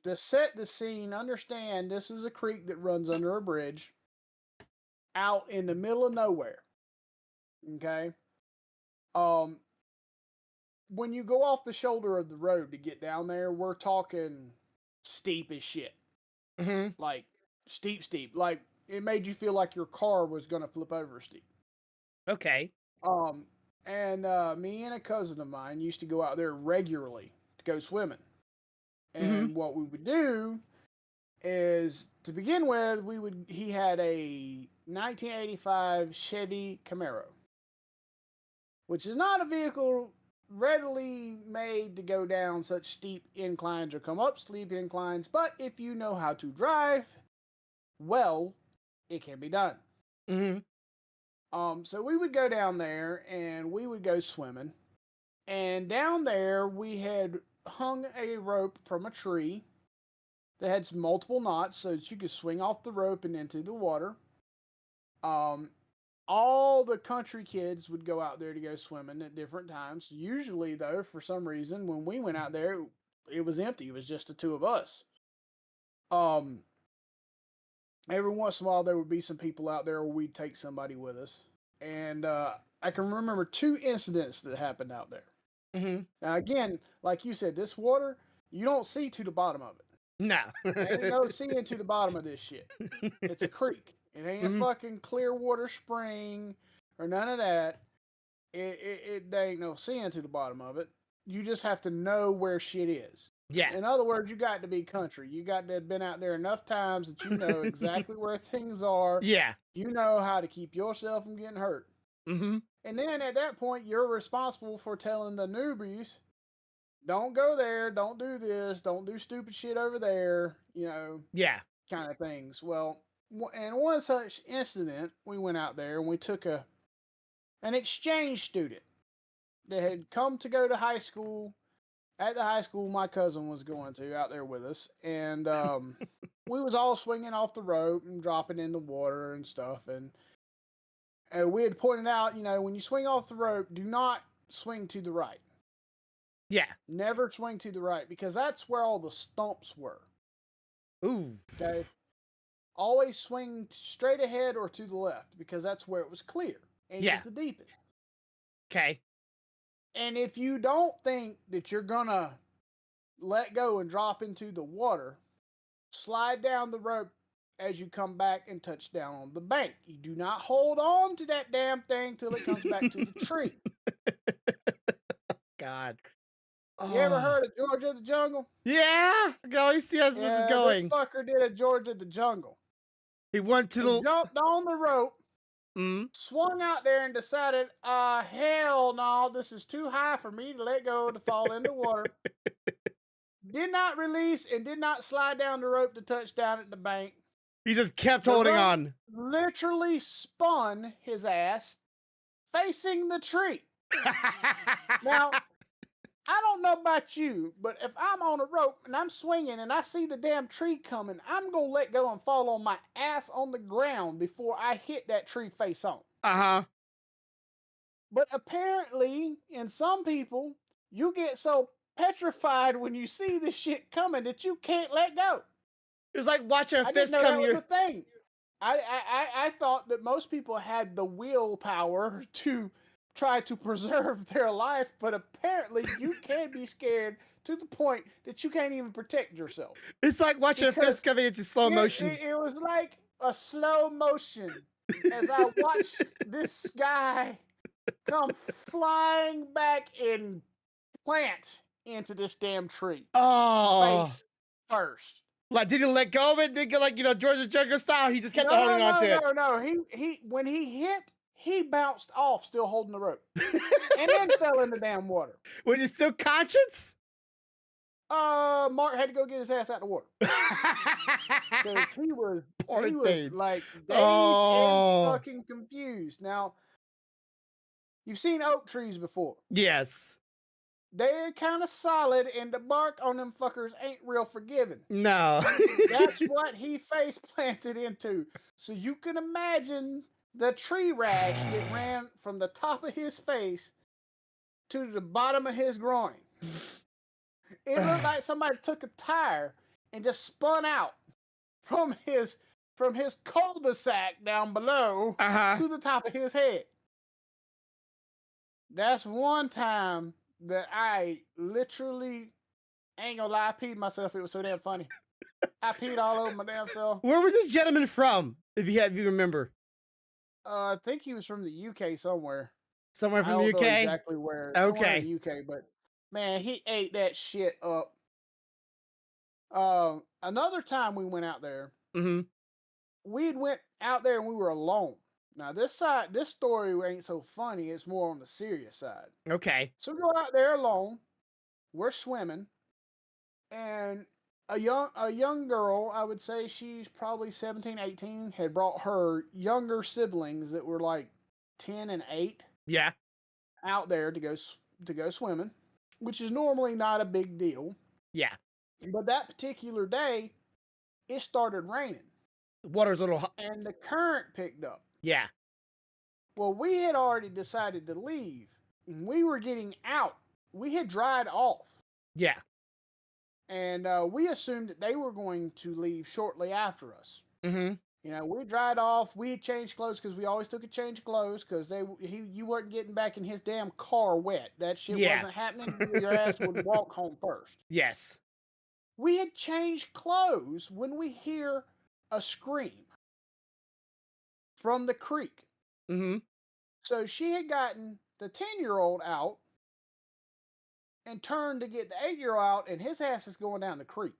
to set the scene, understand this is a creek that runs under a bridge out in the middle of nowhere. Okay. Um, when you go off the shoulder of the road to get down there, we're talking steep as shit.
Mhm.
Like steep, steep. Like it made you feel like your car was gonna flip over steep.
Okay.
Um, and me and a cousin of mine used to go out there regularly to go swimming.
Mhm.
And what we would do is, to begin with, he had a 1985 Chevy Camaro, which is not a vehicle readily made to go down such steep inclines or come up steep inclines, but if you know how to drive well, it can be done.
Mhm.
So we would go down there and we would go swimming. And down there we had hung a rope from a tree that had multiple knots so that you could swing off the rope and into the water. Um, all the country kids would go out there to go swimming at different times. Usually, though, for some reason, when we went out there, it was empty. It was just the two of us. Um, every once in a while, there would be some people out there, or we'd take somebody with us. And I can remember two incidents that happened out there.
Mhm.
Now, again, like you said, this water, you don't see to the bottom of it.
No.
Ain't no seeing to the bottom of this shit. It's a creek. It ain't a
Mhm.
fucking clear water spring or none of that. There ain't no seeing to the bottom of it. You just have to know where shit is.
Yeah.
In other words, you got to be country. You got to have been out there enough times that you know exactly where things are.
Yeah.
You know how to keep yourself from getting hurt.
Mhm.
And then at that point, you're responsible for telling the newbies, don't go there, don't do this, don't do stupid shit over there,
Yeah.
kind of things. Well, in one such incident, we went out there and we took an exchange student that had come to go to high school at the high school my cousin was going to out there with us, and we was all swinging off the rope and dropping in the water and stuff, and we had pointed out, when you swing off the rope, do not swing to the right.
Yeah.
Never swing to the right because that's where all the stumps were.
Ooh.
Okay, always swing straight ahead or to the left because that's where it was clear and it was
Yeah.
the deepest.
Okay.
And if you don't think that you're gonna let go and drop into the water, slide down the rope as you come back and touch down on the bank. You do not hold on to that damn thing till it comes back to the tree.
God.
You ever
Oh.
heard of Georgia the Jungle?
Yeah. Go. I see how this is
Yeah, this
going.
fucker did a Georgia the Jungle.
He went to
He
the.
jumped on the rope,
Mm.
swung out there, and decided, hell no, this is too high for me to let go to fall into water. Did not release and did not slide down the rope to touch down at the bank.
He just kept
The
holding
rope
on.
literally spun his ass facing the tree. Now, I don't know about you, but if I'm on a rope and I'm swinging and I see the damn tree coming, I'm going to let go and fall on my ass on the ground before I hit that tree face on.
Uh-huh.
But apparently, in some people, you get so petrified when you see this shit coming that you can't let go.
It's like watching a
I didn't
fist
know
come
that was
your.
a thing. I thought that most people had the willpower to try to preserve their life, but apparently you can be scared to the point that you can't even protect yourself.
It's like watching a fist
Because
coming into slow motion.
it was like a slow motion as I watched this guy come flying back and plant into this damn tree
Oh.
face first.
Like, did he let go of it? Did he, like, George the Jungle style? He just kept
No,
on
no,
holding on
no,
to it.
no, no. He when he hit, he bounced off, still holding the rope, and then fell in the damn water.
Was he still conscious?
Mark had to go get his ass out of the water because
Poor
he was
thing.
like dazed and
Oh,
fucking confused. Now you've seen oak trees before.
yes.
They're kind of solid, and the bark on them fuckers ain't real forgiving.
No.
That's what he face planted into. So you can imagine the tree rash that ran from the top of his face to the bottom of his groin. It looked like somebody took a tire and just spun out from his cul-de-sac down below to the top of his head. That's one time that I literally ain't gonna lie, I peed myself. It was so damn funny. I peed all over my damn self.
Where was this gentleman from? If you remember.
I think he was from the UK somewhere.
Somewhere from the
I don't know
UK?
exactly where.
Okay.
Somewhere in the UK, but man, he ate that shit up. Another time we went out there, we went out there and we were alone. Now this story ain't so funny. It's more on the serious side.
Okay.
So we go out there alone. We're swimming, and a young girl, I would say she's probably 17, 18, had brought her younger siblings that were like 10 and 8.
Yeah.
Out there to go swimming, which is normally not a big deal.
Yeah.
But that particular day, it started raining.
The water's a little hot.
And the current picked up.
Yeah.
Well, we had already decided to leave. And we were getting out. We had dried off.
Yeah.
And we assumed that they were going to leave shortly after us. We dried off. We had changed clothes because we always took a change of clothes because you weren't getting back in his damn car wet. That shit wasn't happening. Your ass would walk home first.
Yes.
We had changed clothes when we hear a scream from the creek. So she had gotten the 10-year-old out and turned to get the 8-year-old out, and his ass is going down the creek.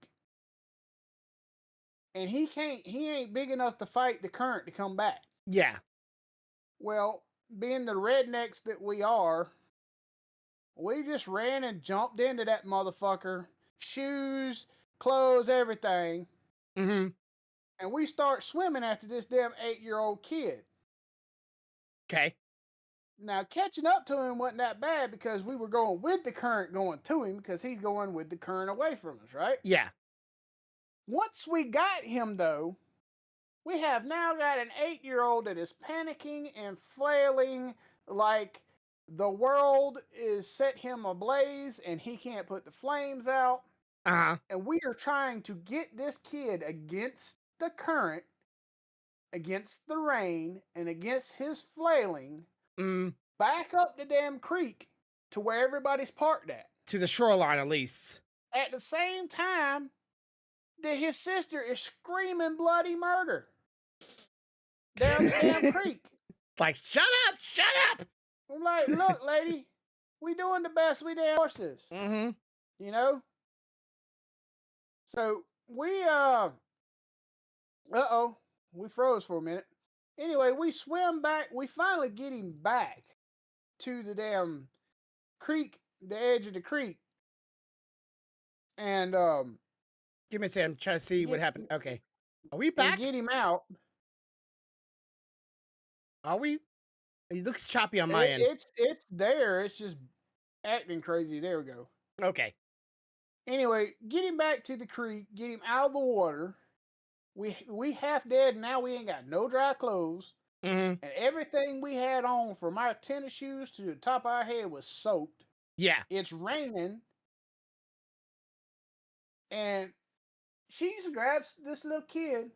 And he ain't big enough to fight the current to come back.
Yeah.
Well, being the rednecks that we are, we just ran and jumped into that motherfucker. Shoes, clothes, everything. And we start swimming after this damn 8-year-old kid.
Okay.
Now, catching up to him wasn't that bad because we were going with the current going to him because he's going with the current away from us, right?
Yeah.
Once we got him, though, we have now got an 8-year-old that is panicking and flailing like the world is set him ablaze and he can't put the flames out. And we are trying to get this kid against the current, against the rain, and against his flailing back up the damn creek to where everybody's parked at.
To the shoreline, at least.
At the same time that his sister is screaming bloody murder down the damn creek.
Like, shut up! Shut up!
I'm like, look, lady, we doing the best we damn horses. You know? So we we froze for a minute. Anyway, we swim back. We finally get him back to the damn creek, the edge of the creek. And
give me a second. I'm trying to see what happened. Okay. Are we back?
Get him out.
Are we? It looks choppy on my end.
It's there. It's just acting crazy. There we go.
Okay.
Anyway, get him back to the creek. Get him out of the water. We half dead. Now we ain't got no dry clothes. And everything we had on from our tennis shoes to the top of our head was soaked.
Yeah.
It's raining. And she just grabs this little kid,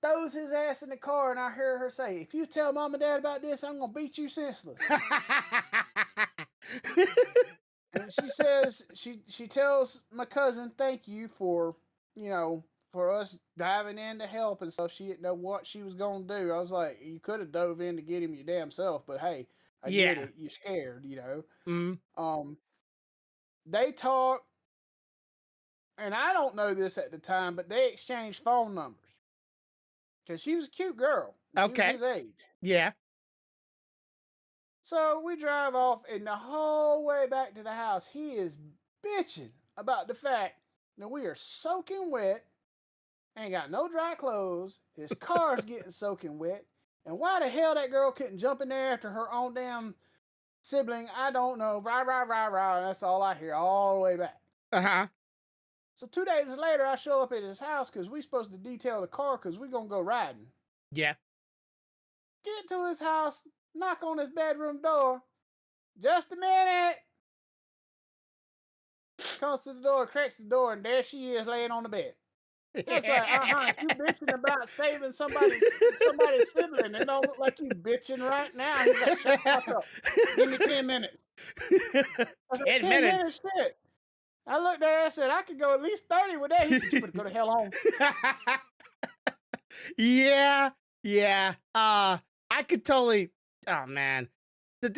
throws his ass in the car, and I hear her say, if you tell mom and dad about this, I'm going to beat you senseless. And she says, she tells my cousin, thank you for, for us diving in to help and stuff. She didn't know what she was going to do. I was like, you could have dove in to get him your damn self, but hey, I get it. You're scared,
Mm-hmm.
They talk. and I don't know this at the time, but they exchanged phone numbers because she was a cute girl. She was
Okay.
his age.
Yeah.
So we drive off, and the whole way back to the house, he is bitching about the fact that we are soaking wet, ain't got no dry clothes, his car's getting soaking wet, and why the hell that girl couldn't jump in there after her own damn sibling, I don't know, rah, rah, rah, rah, that's all I hear all the way back.
Uh-huh.
So 2 days later, I show up at his house because we supposed to detail the car because we going to go riding.
Yeah.
Get to his house, knock on his bedroom door. Just a minute. Comes to the door, cracks the door, and there she is laying on the bed. It's like, you bitching about saving somebody's sibling. It don't look like you bitching right now. He's like, shut the fuck up. Give me 10 minutes.
10 minutes.
Shit. I looked at her and said, I could go at least 30 with that. He said, you better go to hell home.
Yeah. I could totally. Oh man, the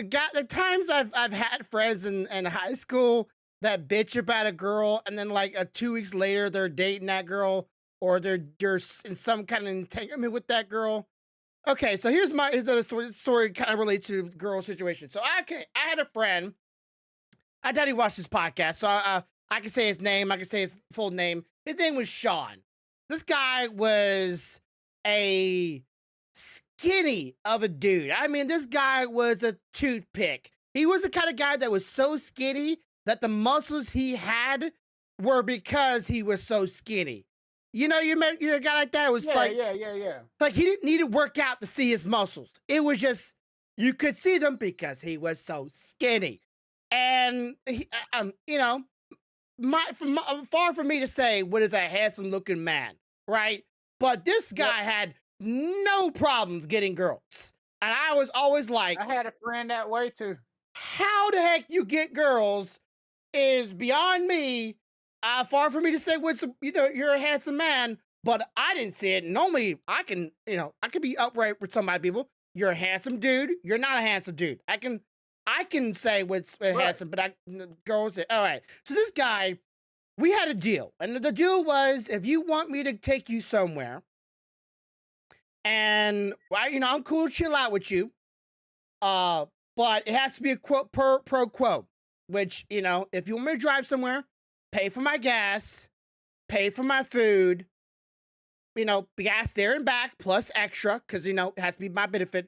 times I've had friends in high school that bitch about a girl, and then like 2 weeks later they're dating that girl, or they're in some kind of entanglement with that girl. Okay, so here's another story kind of relates to the girl situation. So I had a friend. I doubt he watched this podcast, so I can say his name. I can say his full name. His name was Sean. This guy was a skinny of a dude. I mean, this guy was a toothpick. He was the kind of guy that was so skinny that the muscles he had were because he was so skinny. You know, you met a guy like that. It was
yeah.
Like he didn't need to work out to see his muscles. It was just, you could see them because he was so skinny. And, you know, far from me to say what is a handsome looking man, right? But this guy had no problems getting girls. And I was always like,
I had a friend that way too.
How the heck you get girls is beyond me. Far from me to say you're a handsome man, but I didn't see it. Normally I can be upright with some people. You're a handsome dude. You're not a handsome dude. I can say what's handsome, but girls say, all right. So this guy, we had a deal. And the deal was, if you want me to take you somewhere, and I'm cool to chill out with you, but it has to be a quote pro quo, which, if you want me to drive somewhere, pay for my gas, pay for my food, gas there and back plus extra, because, it has to be my benefit.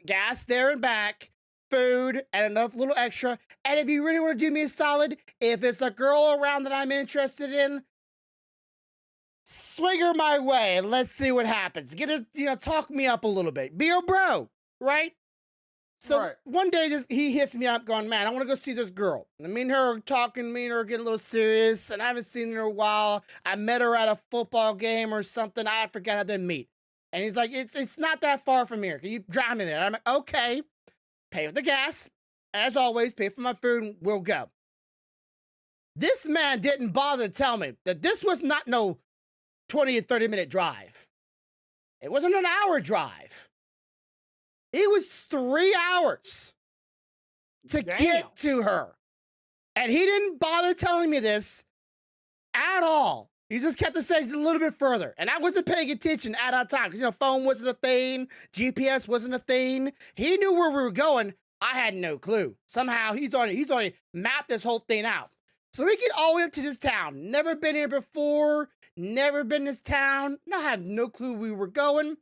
Gas there and back, food, and enough little extra. And if you really want to do me a solid, if it's a girl around that I'm interested in, swing her my way and let's see what happens. Get her, talk me up a little bit. Be a bro, right? So one day he hits me up going, man, I want to go see this girl. And me and her talking, me and her getting a little serious, and I haven't seen her in a while. I met her at a football game or something. I forgot how to meet. And he's like, it's not that far from here. Can you drive me there? I'm like, okay. Pay for the gas. As always, pay for my food, and we'll go. This man didn't bother to tell me that this was not no 20 or 30-minute drive. It wasn't an hour drive. It was 3 hours to get to her. And he didn't bother telling me this at all. He just kept saying a little bit further. And I wasn't paying attention at that time because, phone wasn't a thing. GPS wasn't a thing. He knew where we were going. I had no clue. Somehow he's already mapped this whole thing out. So we get all the way up to this town. Never been here before. Never been this town. I have no clue we were going.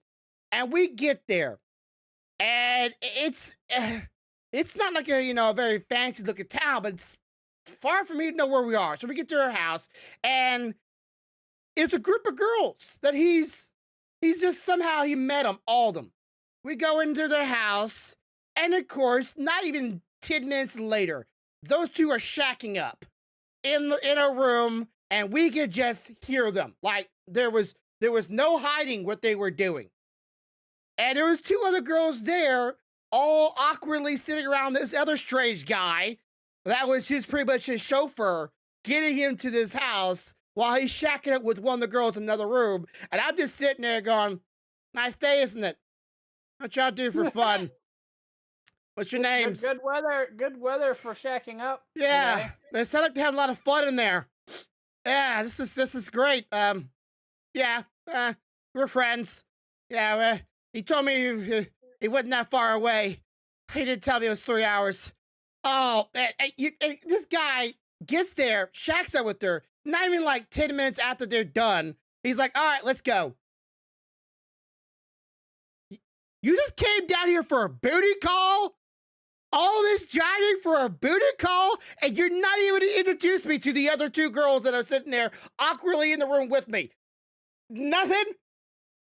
And we get there. And it's not like a very fancy looking town, but it's far from me to know where we are. So we get to her house, and it's a group of girls that he's just somehow he met them, all of them. We go into their house, and of course, not even 10 minutes later, those two are shacking up in a room, and we could just hear them. Like there was no hiding what they were doing. And there was two other girls there, all awkwardly sitting around this other strange guy. That was pretty much his chauffeur, getting him to this house while he's shacking up with one of the girls in another room. And I'm just sitting there going, nice day, isn't it? What y'all do for fun? What's your names?
Good weather for shacking up.
Yeah, they sound like they have a lot of fun in there. Yeah, this is great. Yeah, we're friends. Yeah, he told me he wasn't that far away. He didn't tell me it was 3 hours. Oh, this guy gets there, shacks up with her. Not even like 10 minutes after they're done, he's like, "All right, let's go." You just came down here for a booty call? All this driving for a booty call? And you're not even to introduce me to the other two girls that are sitting there awkwardly in the room with me. Nothing?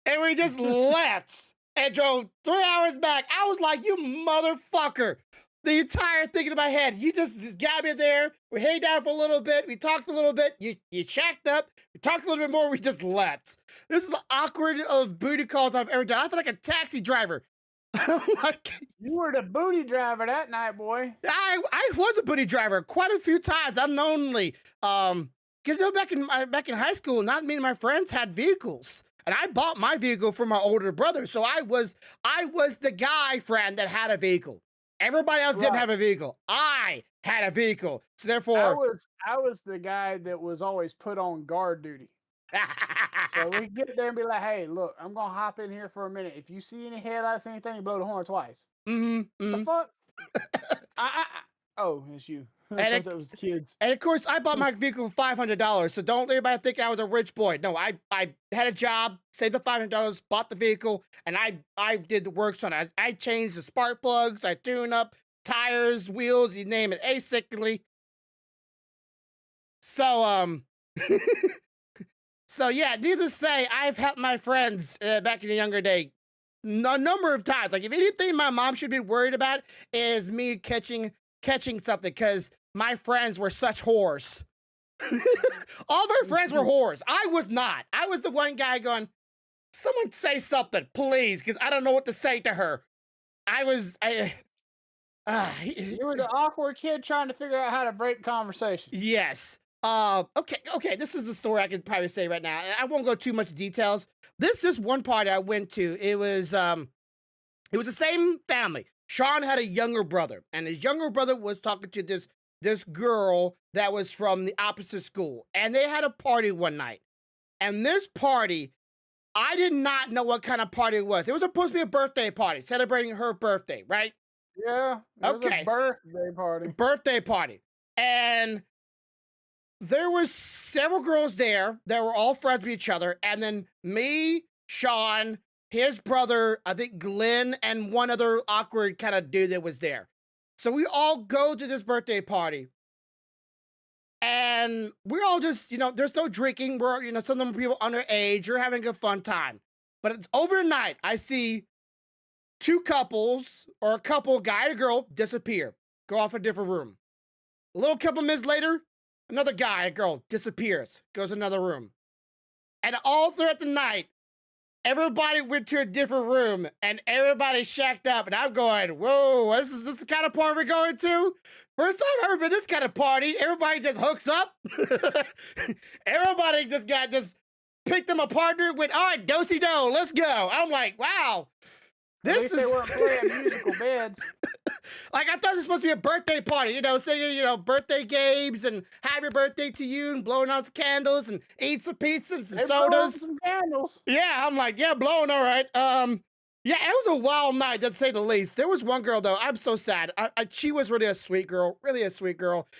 And we just left and drove 3 hours back. I was like, you motherfucker. The entire thing in my head. You just got me there. We hanged out for a little bit. We talked a little bit. You shacked up. We talked a little bit more. We just left. This is the awkward of booty calls I've ever done. I feel like a taxi driver. Like,
You were the booty driver that night, boy.
I was a booty driver quite a few times. I'm lonely. Because back in high school, not me and my friends had vehicles. And I bought my vehicle for my older brother. So I was the guy friend that had a vehicle. Everybody else didn't
Right.
have a vehicle. I had a vehicle. So therefore,
I was the guy that was always put on guard duty. So we get there and be like, "Hey, look, I'm gonna hop in here for a minute. If you see any headlights, anything, you blow the horn twice." The fuck? Oh, it's you. I
And
thought that was the kids.
And of course, I bought my vehicle for $500. So don't let anybody think I was a rich boy. No, I had a job, saved the $500, bought the vehicle, and I did the works on it. I changed the spark plugs, I tuned up tires, wheels, you name it, basically. So so yeah, needless to say, I've helped my friends back in the younger day a number of times. Like if anything, my mom should be worried about is me catching something because my friends were such whores. All my friends were whores. I was not. I was the one guy going, someone say something, please, because I don't know what to say to her.
You were the awkward kid trying to figure out how to break conversation.
Yes. Okay. This is the story I could probably say right now. And I won't go too much details. This one party I went to, it was the same family. Sean had a younger brother, and his younger brother was talking to this girl that was from the opposite school, and they had a party one night. And this party, I did not know what kind of party it was. It was supposed to be a birthday party, celebrating her birthday, right?
Yeah. It was a birthday party.
Birthday party. And there was several girls there that were all friends with each other, and then me, Sean, his brother, I think Glenn, and one other awkward kind of dude that was there. So we all go to this birthday party. And we're all just, there's no drinking. We're, some of them people underage. You're having a fun time. But it's over the night, I see two couples or a couple, guy and girl, disappear, go off a different room. A little couple minutes later, another guy and girl disappears, goes to another room. And all throughout the night, everybody went to a different room and everybody shacked up. And I'm going, whoa, this is the kind of party we're going to? First time I've ever been this kind of party. Everybody just hooks up. Everybody just picked them a partner, went, all right, do-si-do, let's go. I'm like, wow.
At least they weren't playing musical beds.
Like, I thought it was supposed to be a birthday party, singing, birthday games and happy birthday to you and blowing out some candles and eat some pizzas and some sodas.
Some candles.
Yeah, I'm like, yeah, blowing, all right. Yeah, it was a wild night, to say the least. There was one girl, though, I'm so sad. She was really a sweet girl,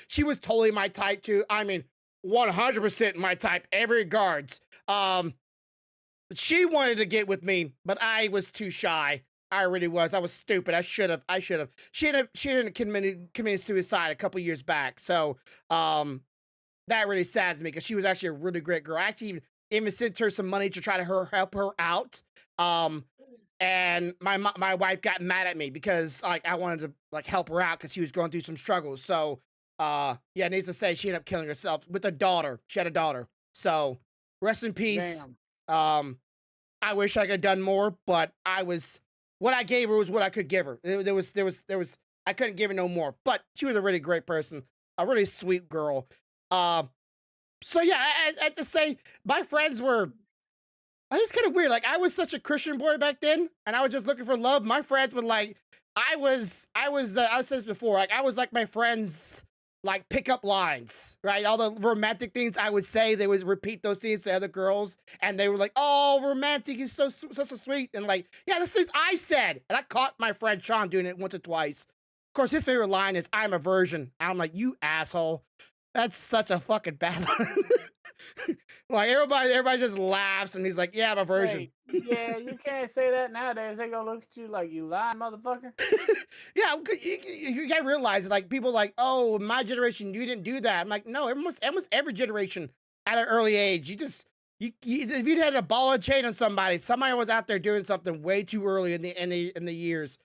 She was totally my type, too. I mean, 100% my type, every regards. She wanted to get with me, but I was too shy. I really was. I was stupid. I should have. She had committed suicide a couple years back. So, that really saddens me because she was actually a really great girl. I actually even sent her some money to try to help her out. And my wife got mad at me because I wanted to help her out because she was going through some struggles. So, yeah, needs to say she ended up killing herself with a daughter. She had a daughter. So, rest in peace.
Damn.
I wish I could have done more, but what I gave her was what I could give her. There was I couldn't give her no more. But she was a really great person, a really sweet girl. So yeah, I have to say my friends were. It's kind of weird. I was such a Christian boy back then, and I was just looking for love. My friends would I've said this before. I was like my friends like pickup lines, right? All the romantic things I would say, they would repeat those things to other girls, and they were like, "Oh, romantic is so sweet," and like, yeah, that's things I said, and I caught my friend Sean doing it once or twice. Of course, his favorite line is "I'm a virgin." I'm like, "You asshole." That's such a fucking bad line. Like everybody just laughs, and he's like, "Yeah, I'm a virgin."
Wait, yeah, you can't say that nowadays. They gonna look at you like you lying, motherfucker.
Yeah, you gotta realize, like, people like, "Oh, my generation, you didn't do that." I'm like, no, almost every generation at an early age, if you had a ball and chain on somebody was out there doing something way too early in the years,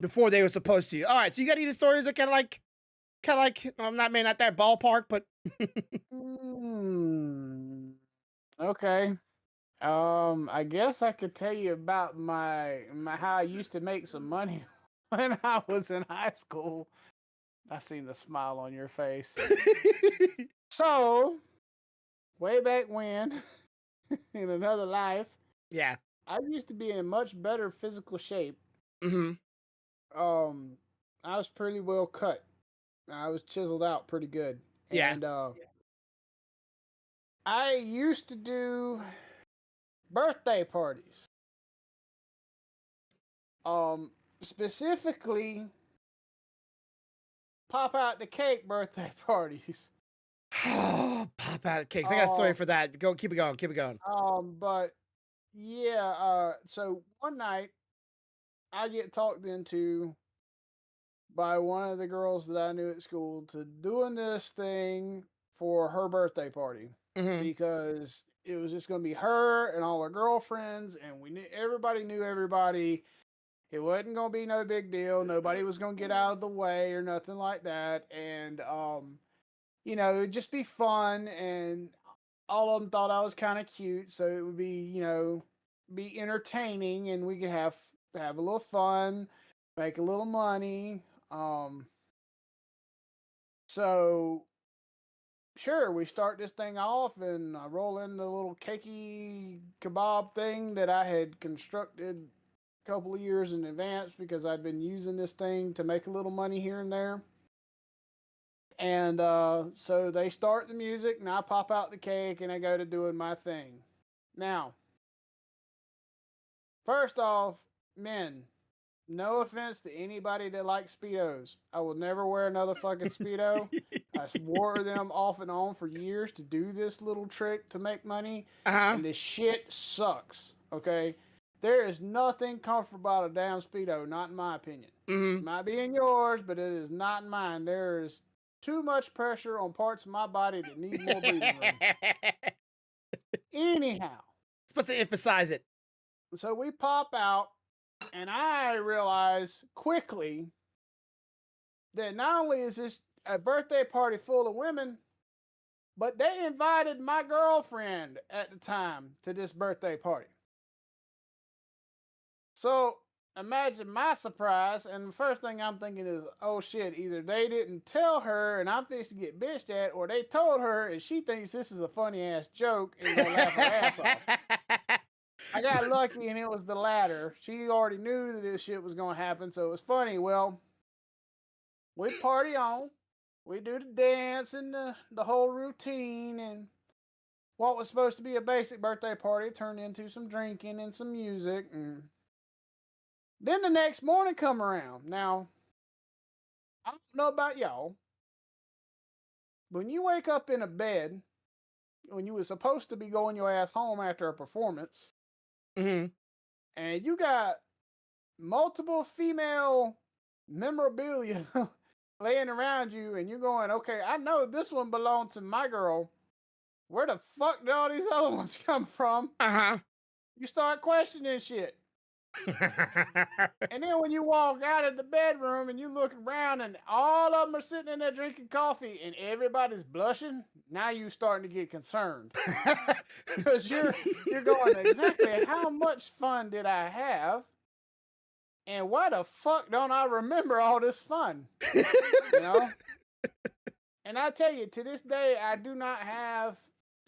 before they were supposed to. All right, so you got any stories that not that ballpark, but
Hmm. Okay. I guess I could tell you about my how I used to make some money when I was in high school. I seen the smile on your face. So, way back when, in another life,
yeah,
I used to be in much better physical shape.
hmm
Um, I was pretty well cut. I was chiseled out pretty good.
yeah,
And I used to do birthday parties. Um, Specifically pop out the cake birthday parties.
Pop out cakes. I got a story for that. Go, keep it going, keep it going.
But yeah, so one night I get talked into by one of the girls that I knew at school to doing this thing for her birthday party
hmm
because it was just going to be her and all her girlfriends, and we knew everybody. It wasn't going to be no big deal. Nobody was going to get out of the way or nothing like that, and it'd just be fun, and all of them thought I was kind of cute, so it would be, be entertaining, and we could have a little fun, make a little money. Um, so sure, we start this thing off, and I roll in the little cakey kebab thing that I had constructed a couple of years in advance because I'd been using this thing to make a little money here and there. And so they start the music, and I pop out the cake, and I go to doing my thing. Now, first off, men, no offense to anybody that likes Speedos. I will never wear another fucking Speedo. I wore them off and on for years to do this little trick to make money,
Uh-huh.
and this shit sucks, okay? There is nothing comfortable about a damn Speedo, not in my opinion.
hmm
It might be in yours, but it is not in mine. There is too much pressure on parts of my body that need more breathing room. Anyhow,
Supposed to emphasize it.
so we pop out, and I realize quickly that not only is this a birthday party full of women, but they invited my girlfriend at the time to this birthday party. So imagine my surprise, and the first thing I'm thinking is, oh shit, either they didn't tell her and I'm fixing to get bitched at, or they told her and she thinks this is a funny ass joke and gonna laugh her ass off. I got lucky and it was the latter. She already knew that this shit was gonna happen, so it was funny. Well, we party on. We do the dance and the whole routine, and what was supposed to be a basic birthday party turned into some drinking and some music. And then the next morning come around. Now, I don't know about y'all, but when you wake up in a bed when you were supposed to be going your ass home after a performance,
hmm
and you got multiple female memorabilia laying around you, and you're going, okay, I know this one belonged to my girl. Where the fuck did all these other ones come from?
Uh-huh.
You start questioning shit. And then when you walk out of the bedroom and you look around and all of them are sitting in there drinking coffee and everybody's blushing, now you starting to get concerned. Because you're going, exactly how much fun did I have? And why the fuck don't I remember all this fun? You know? And I tell you, to this day, I do not have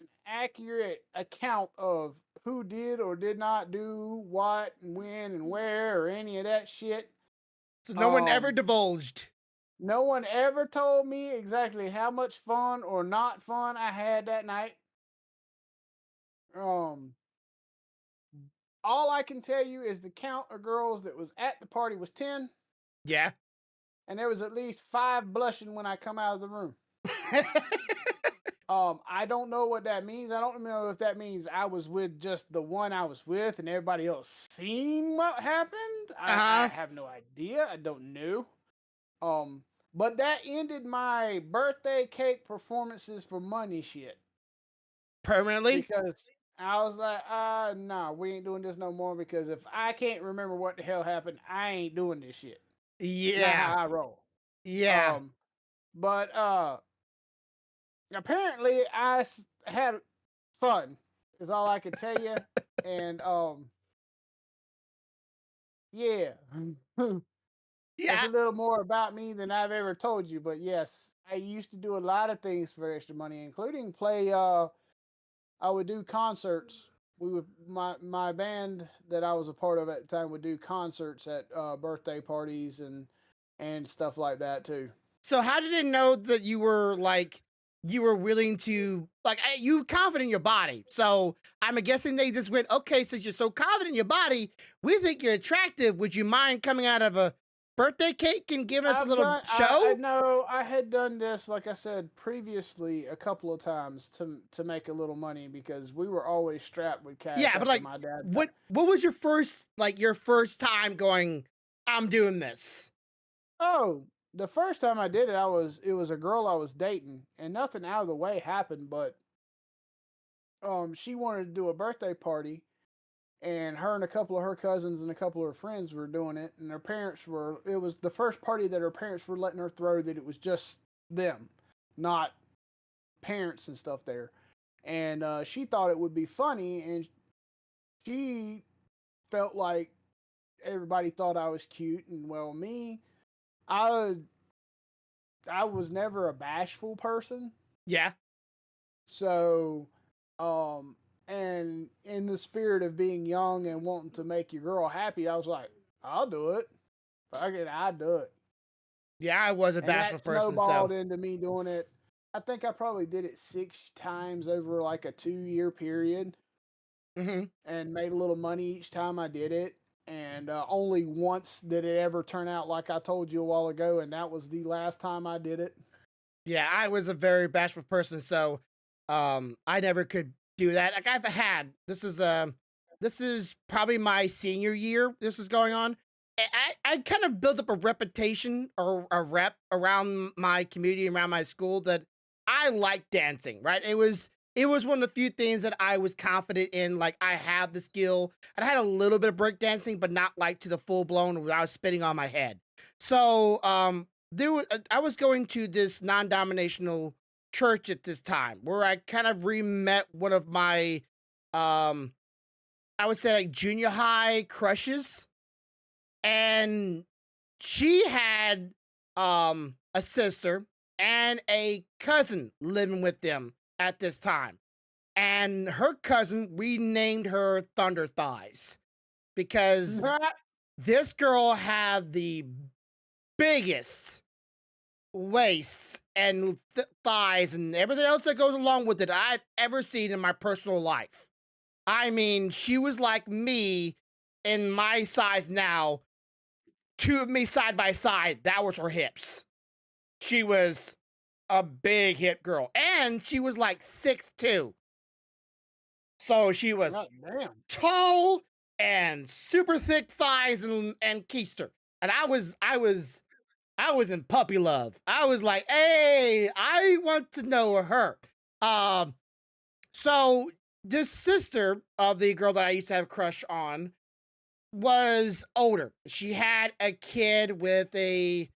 an accurate account of who did or did not do what and when and where or any of that shit.
So no one ever divulged.
No one ever told me exactly how much fun or not fun I had that night. Um, all I can tell you is the count of girls that was at the party was 10,
Yeah.
and there was at least 5 blushing when I come out of the room. I don't know what that means. I don't know if that means I was with just the one I was with and everybody else seen what happened. I
Uh-huh.
have no idea. I don't know. Um, but that ended my birthday cake performances for money shit.
Permanently?
Because I was like, nah, we ain't doing this no more because if I can't remember what the hell happened, I ain't doing this shit. Not
Yeah.
how I roll.
Yeah.
Um, but apparently had fun is all I could tell you. And yeah. That's
Yeah.
a little more about me than I've ever told you, but yes, I used to do a lot of things for extra money, including play I would do concerts. We would my band that I was a part of at the time would do concerts at birthday parties and stuff like that too.
So how did it know that you were like you were willing to like you confident in your body? So I'm guessing they just went, okay, since you're so confident in your body, we think you're attractive. Would you mind coming out of a birthday cake and giving us a
I've
little
done. I
show?
know I had done this, like I said previously, a couple of times to make a little money because we were always strapped with cash
Yeah, but
after
like
my dad.
what was your first time going, I'm doing this?
Oh, the first time I did it, it was a girl I was dating, and nothing out of the way happened, but she wanted to do a birthday party, and her and a couple of her cousins and a couple of her friends were doing it, and their parents were. It was the first party that her parents were letting her throw that it was just them, not parents and stuff there, and she thought it would be funny, and she felt like everybody thought I was cute, and well, me, I I was never a bashful person.
Yeah.
So, um, and in the spirit of being young and wanting to make your girl happy, I was like, I'll do it. Fuck it, I'll do it.
Yeah, I was a
And
bashful
that
person, so
snowballed into me doing it. I think I probably did it 6 times over like a 2 year period
mhm.
and made a little money each time I did it. And only once did it ever turn out like I told you a while ago, and that was the last time I did it.
Yeah, I was a very bashful person, so I never could do that. Like this is probably my senior year. This is going on. I kind of built up a reputation or a rep around my community, around my school that I like dancing, right? It was one of the few things that I was confident in. Like I have the skill. And I had a little bit of break dancing, but not like to the full blown where I was spitting on my head. So I was going to this non-denominational church at this time where I kind of re-met one of my um I would say like junior high crushes, and she had a sister and a cousin living with them at this time. And her cousin, we named her Thunder Thighs because this girl had the biggest waists and thighs and everything else that goes along with it I've ever seen in my personal life. I mean, she was like me in my size now, two of me side by side. That was her hips. She was a big hip girl, and she was like 6'2". So she was
God damn.
tall and super thick thighs and keister. And I was in puppy love. I was like, hey, I want to know her. Um, so this sister of the girl that I used to have a crush on was older. She had a kid with a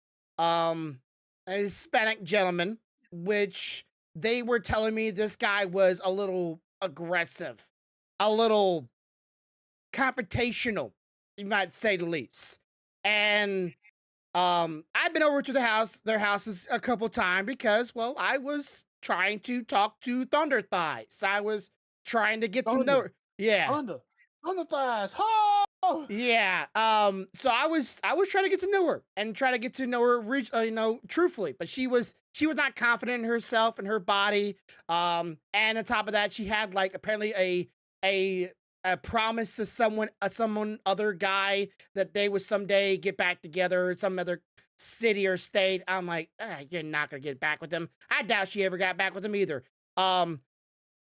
Hispanic gentleman, which they were telling me this guy was a little aggressive, a little confrontational, you might say the least. And I've been over to their houses a couple times because, well, I was trying to talk to Thunder Thighs. I was trying to get to know
Thunder,
her. Yeah.
thunder, thunder thighs. Ha! Oh,
Yeah. So I was trying to get to know her and try to get to know her, truthfully. But she was not confident in herself and her body. And on top of that, she had like apparently a a promise to someone other guy that they would someday get back together in some other city or state. I'm like, you're not gonna get back with them. I doubt she ever got back with him either. Um,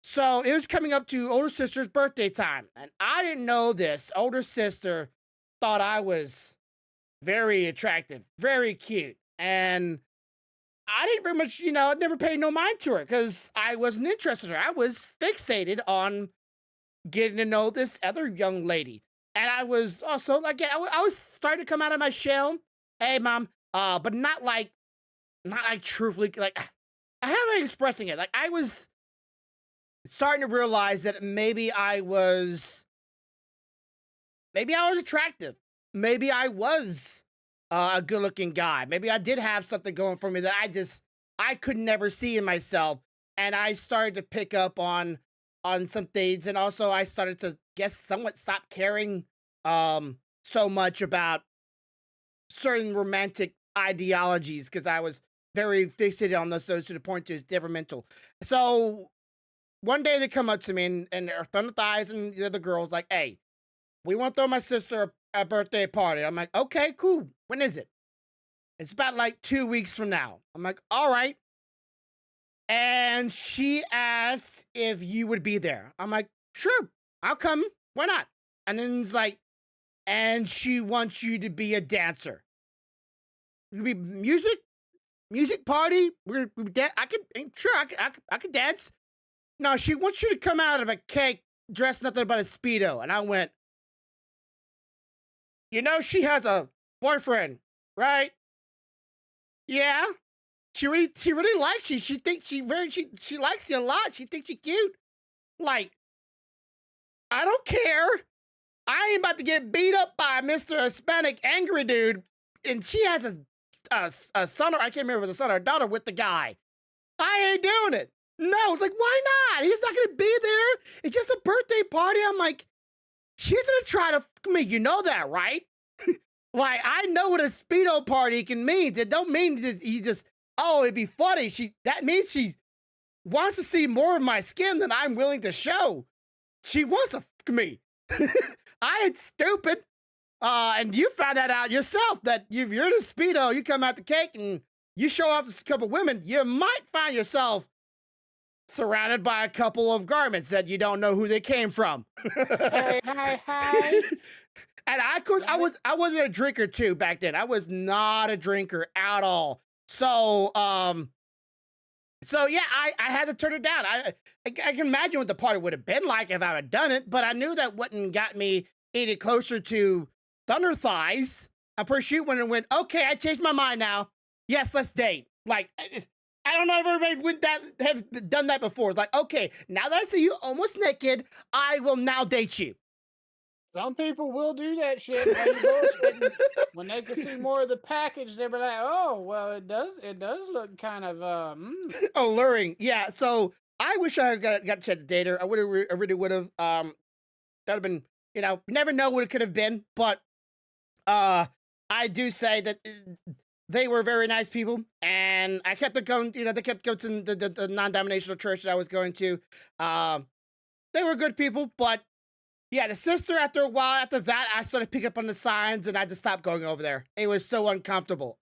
so it was coming up to older sister's birthday time, and I didn't know this. Older sister thought I was very attractive, very cute, and I didn't very much, I never paid no mind to her because I wasn't interested in her. I was fixated on getting to know this other young lady, and I was also like, yeah, I was starting to come out of my shell. Hey, mom, but not like truthfully, like I haven't expressing it. Like I was starting to realize that maybe I was attractive. Maybe I was a good-looking guy. Maybe I did have something going for me that I could never see in myself. And I started to pick up on some things, and also I started to guess somewhat stop caring so much about certain romantic ideologies because I was very fixated on those to the point to it's temperamental. So one day they come up to me and they're thunder thighs and the other girls like, hey, we want to throw my sister a birthday party. I'm like, okay, cool. When is it? It's about like 2 weeks from now. I'm like, all right. And she asked if you would be there. I'm like, sure, I'll come. Why not? And then it's like, and she wants you to be a dancer. It could be music party. I could, sure, I could dance. No, she wants you to come out of a cake dressed nothing but a Speedo. And I went, she has a boyfriend, right? Yeah. She really likes you. She thinks she likes you a lot. She thinks you're cute. Like, I don't care. I ain't about to get beat up by Mr. Hispanic angry dude. And she has a son, or I can't remember if it was a son or a daughter with the guy. I ain't doing it. No, it's like, why not? He's not gonna be there. It's just a birthday party. I'm like, she's gonna try to fuck me. You know that, right? Like, I know what a Speedo party can mean. It don't mean that he just, oh, it'd be funny. That means she wants to see more of my skin than I'm willing to show. She wants to fuck me. I ain't stupid. And you found that out yourself that if you're in a Speedo, you come out the cake and you show off a couple women, you might find yourself surrounded by a couple of garments that you don't know who they came from.
hey, hi.
And I wasn't a drinker too back then. I was not a drinker at all. So yeah, I had to turn it down. I can imagine what the party would have been like if I had done it, but I knew that wouldn't got me any closer to Thunder Thighs. I pretty sure when it went, okay, I changed my mind now. Yes, let's date. Like, I don't know if everybody would have done that before. It's like, okay, now that I see you almost naked, I will now date you.
Some people will do that shit while you bullshitting. When they can see more of the package, they'll be like, "Oh, well, it does look kind of
alluring." Yeah. So I wish I had got a chance to date her. I really would have. That'd have been, never know what it could have been. But I do say that they were very nice people, and I kept it going. They kept going to the non-denominational church that I was going to. They were good people, but yeah, the sister, after a while, after that, I started picking up on the signs and I just stopped going over there. It was so uncomfortable.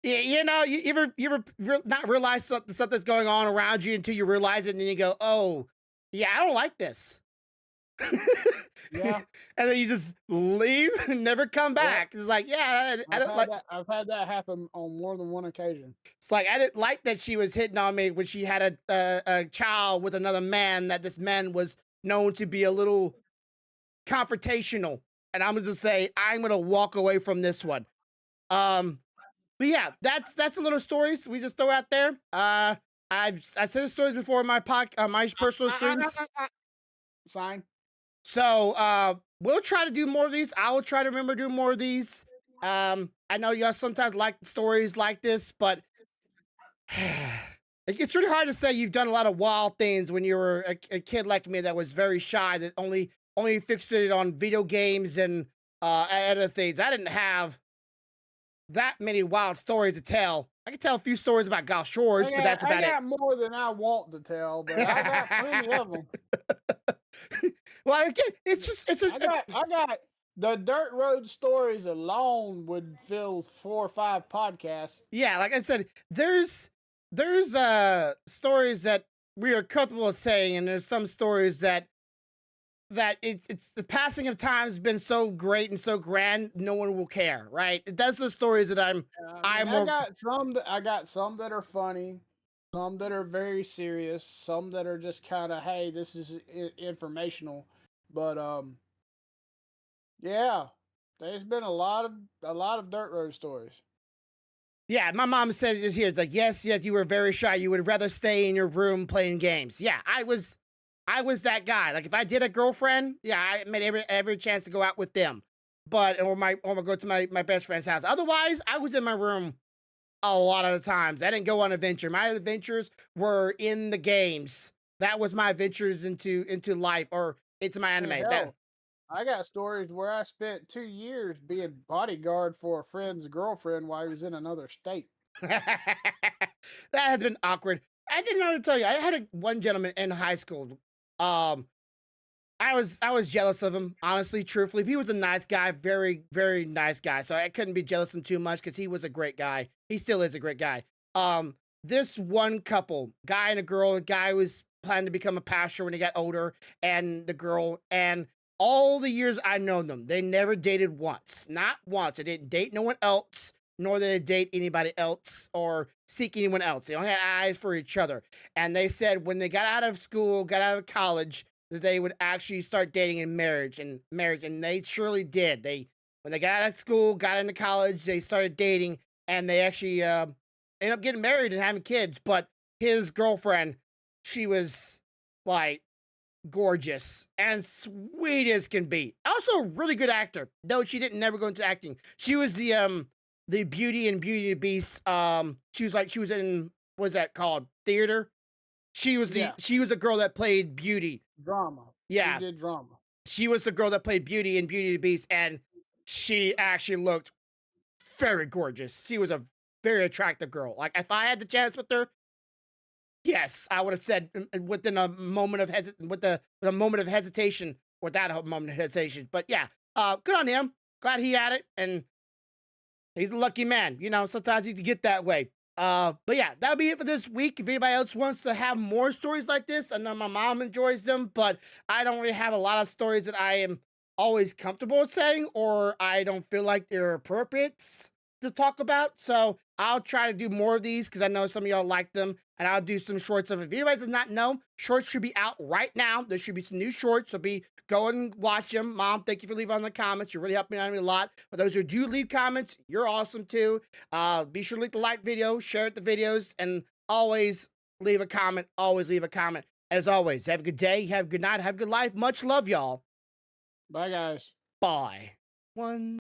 You ever not realize something's going on around you until you realize it and then you go, oh, yeah, I don't like this.
Yeah.
And then you just leave and never come back. It's like, yeah, I don't like
that. I've had that happen on more than one occasion.
It's like I didn't like that she was hitting on me when she had a child with another man, that this man was known to be a little confrontational. And I'm gonna just say I'm gonna walk away from this one. But yeah, that's a little stories we just throw out there. I said the stories before in my personal streams.
Sign.
So we'll try to do more of these. I will try to remember to do more of these. I know y'all sometimes like stories like this, but it's really hard to say you've done a lot of wild things when you were a kid like me that was very shy, that only only fixated on video games and other things. I didn't have that many wild stories to tell. I can tell a few stories about Gulf Shores, but that's
I
about it.
got more than I want to tell, but I got plenty of them.
Well, again, it's just it's
I got the dirt road stories alone would fill 4 or 5 podcasts.
yeah, like I said, there's stories that we are comfortable with saying, and there's some stories that it's the passing of time has been so great and so grand, no one will care, right? That's the stories that
I mean,
I'm more.
I got some that are funny, some that are very serious, some that are just kind of, hey, this is informational. But yeah, there's been a lot of dirt road stories.
Yeah, my mom said it here. It's like, yes, yes, you were very shy. You would rather stay in your room playing games. Yeah, I was that guy. Like if I did a girlfriend, yeah, I made every chance to go out with them. But or go to my best friend's house. Otherwise, I was in my room a lot of the times. I didn't go on adventure. My adventures were in the games. That was my adventures into life or into my
And
anime. That
hell, I got stories where I spent 2 years being bodyguard for a friend's girlfriend while he was in another state.
that has been awkward. I didn't know to tell you. I had one gentleman in high school. Um, I was jealous of him, honestly, truthfully. He was a nice guy, very, very nice guy. So I couldn't be jealous of him too much because he was a great guy. He still is a great guy. This one couple, guy and a girl, the guy was planning to become a pastor when he got older, and the girl, and all the years I know them, they never dated once. Not once. They didn't date no one else, nor did they date anybody else or seek anyone else. They only had eyes for each other. And they said when they got out of school, got out of college, that they would actually start dating in marriage, and they surely did. They when they got out of school, got into college, they started dating, and they actually ended up getting married and having kids. But his girlfriend, she was like gorgeous and sweet as can be. Also, a really good actor, though she didn't never go into acting. She was the Beauty and Beauty and the Beast. She was in what's that called? Theater.
Yeah,
She was a girl that played Beauty.
drama. She
Yeah,
did drama.
she was the girl that played Beauty in Beauty and the Beast, and she actually looked very gorgeous. She was a very attractive girl. Like if I had the chance with her, yes, I would have said within a moment of with a moment of hesitation, without a moment of hesitation. But yeah, good on him. Glad he had it, and he's a lucky man. You know, sometimes you get that way. But yeah, that'll be it for this week. If anybody else wants to have more stories like this, I know my mom enjoys them, but I don't really have a lot of stories that I am always comfortable saying, or I don't feel like they're appropriate to talk about. So I'll try to do more of these because I know some of y'all like them, and I'll do some shorts of it. If anybody does not know, shorts should be out right now. There should be some new shorts, so go and watch them. Mom, thank you for leaving on the comments. You really helped me out a lot. For those who do leave comments, you're awesome too. Be sure to like the video, share the videos, and always leave a comment. Always leave a comment. As always, have a good day, have a good night, have a good life. Much love, y'all.
Bye, guys.
Bye. One.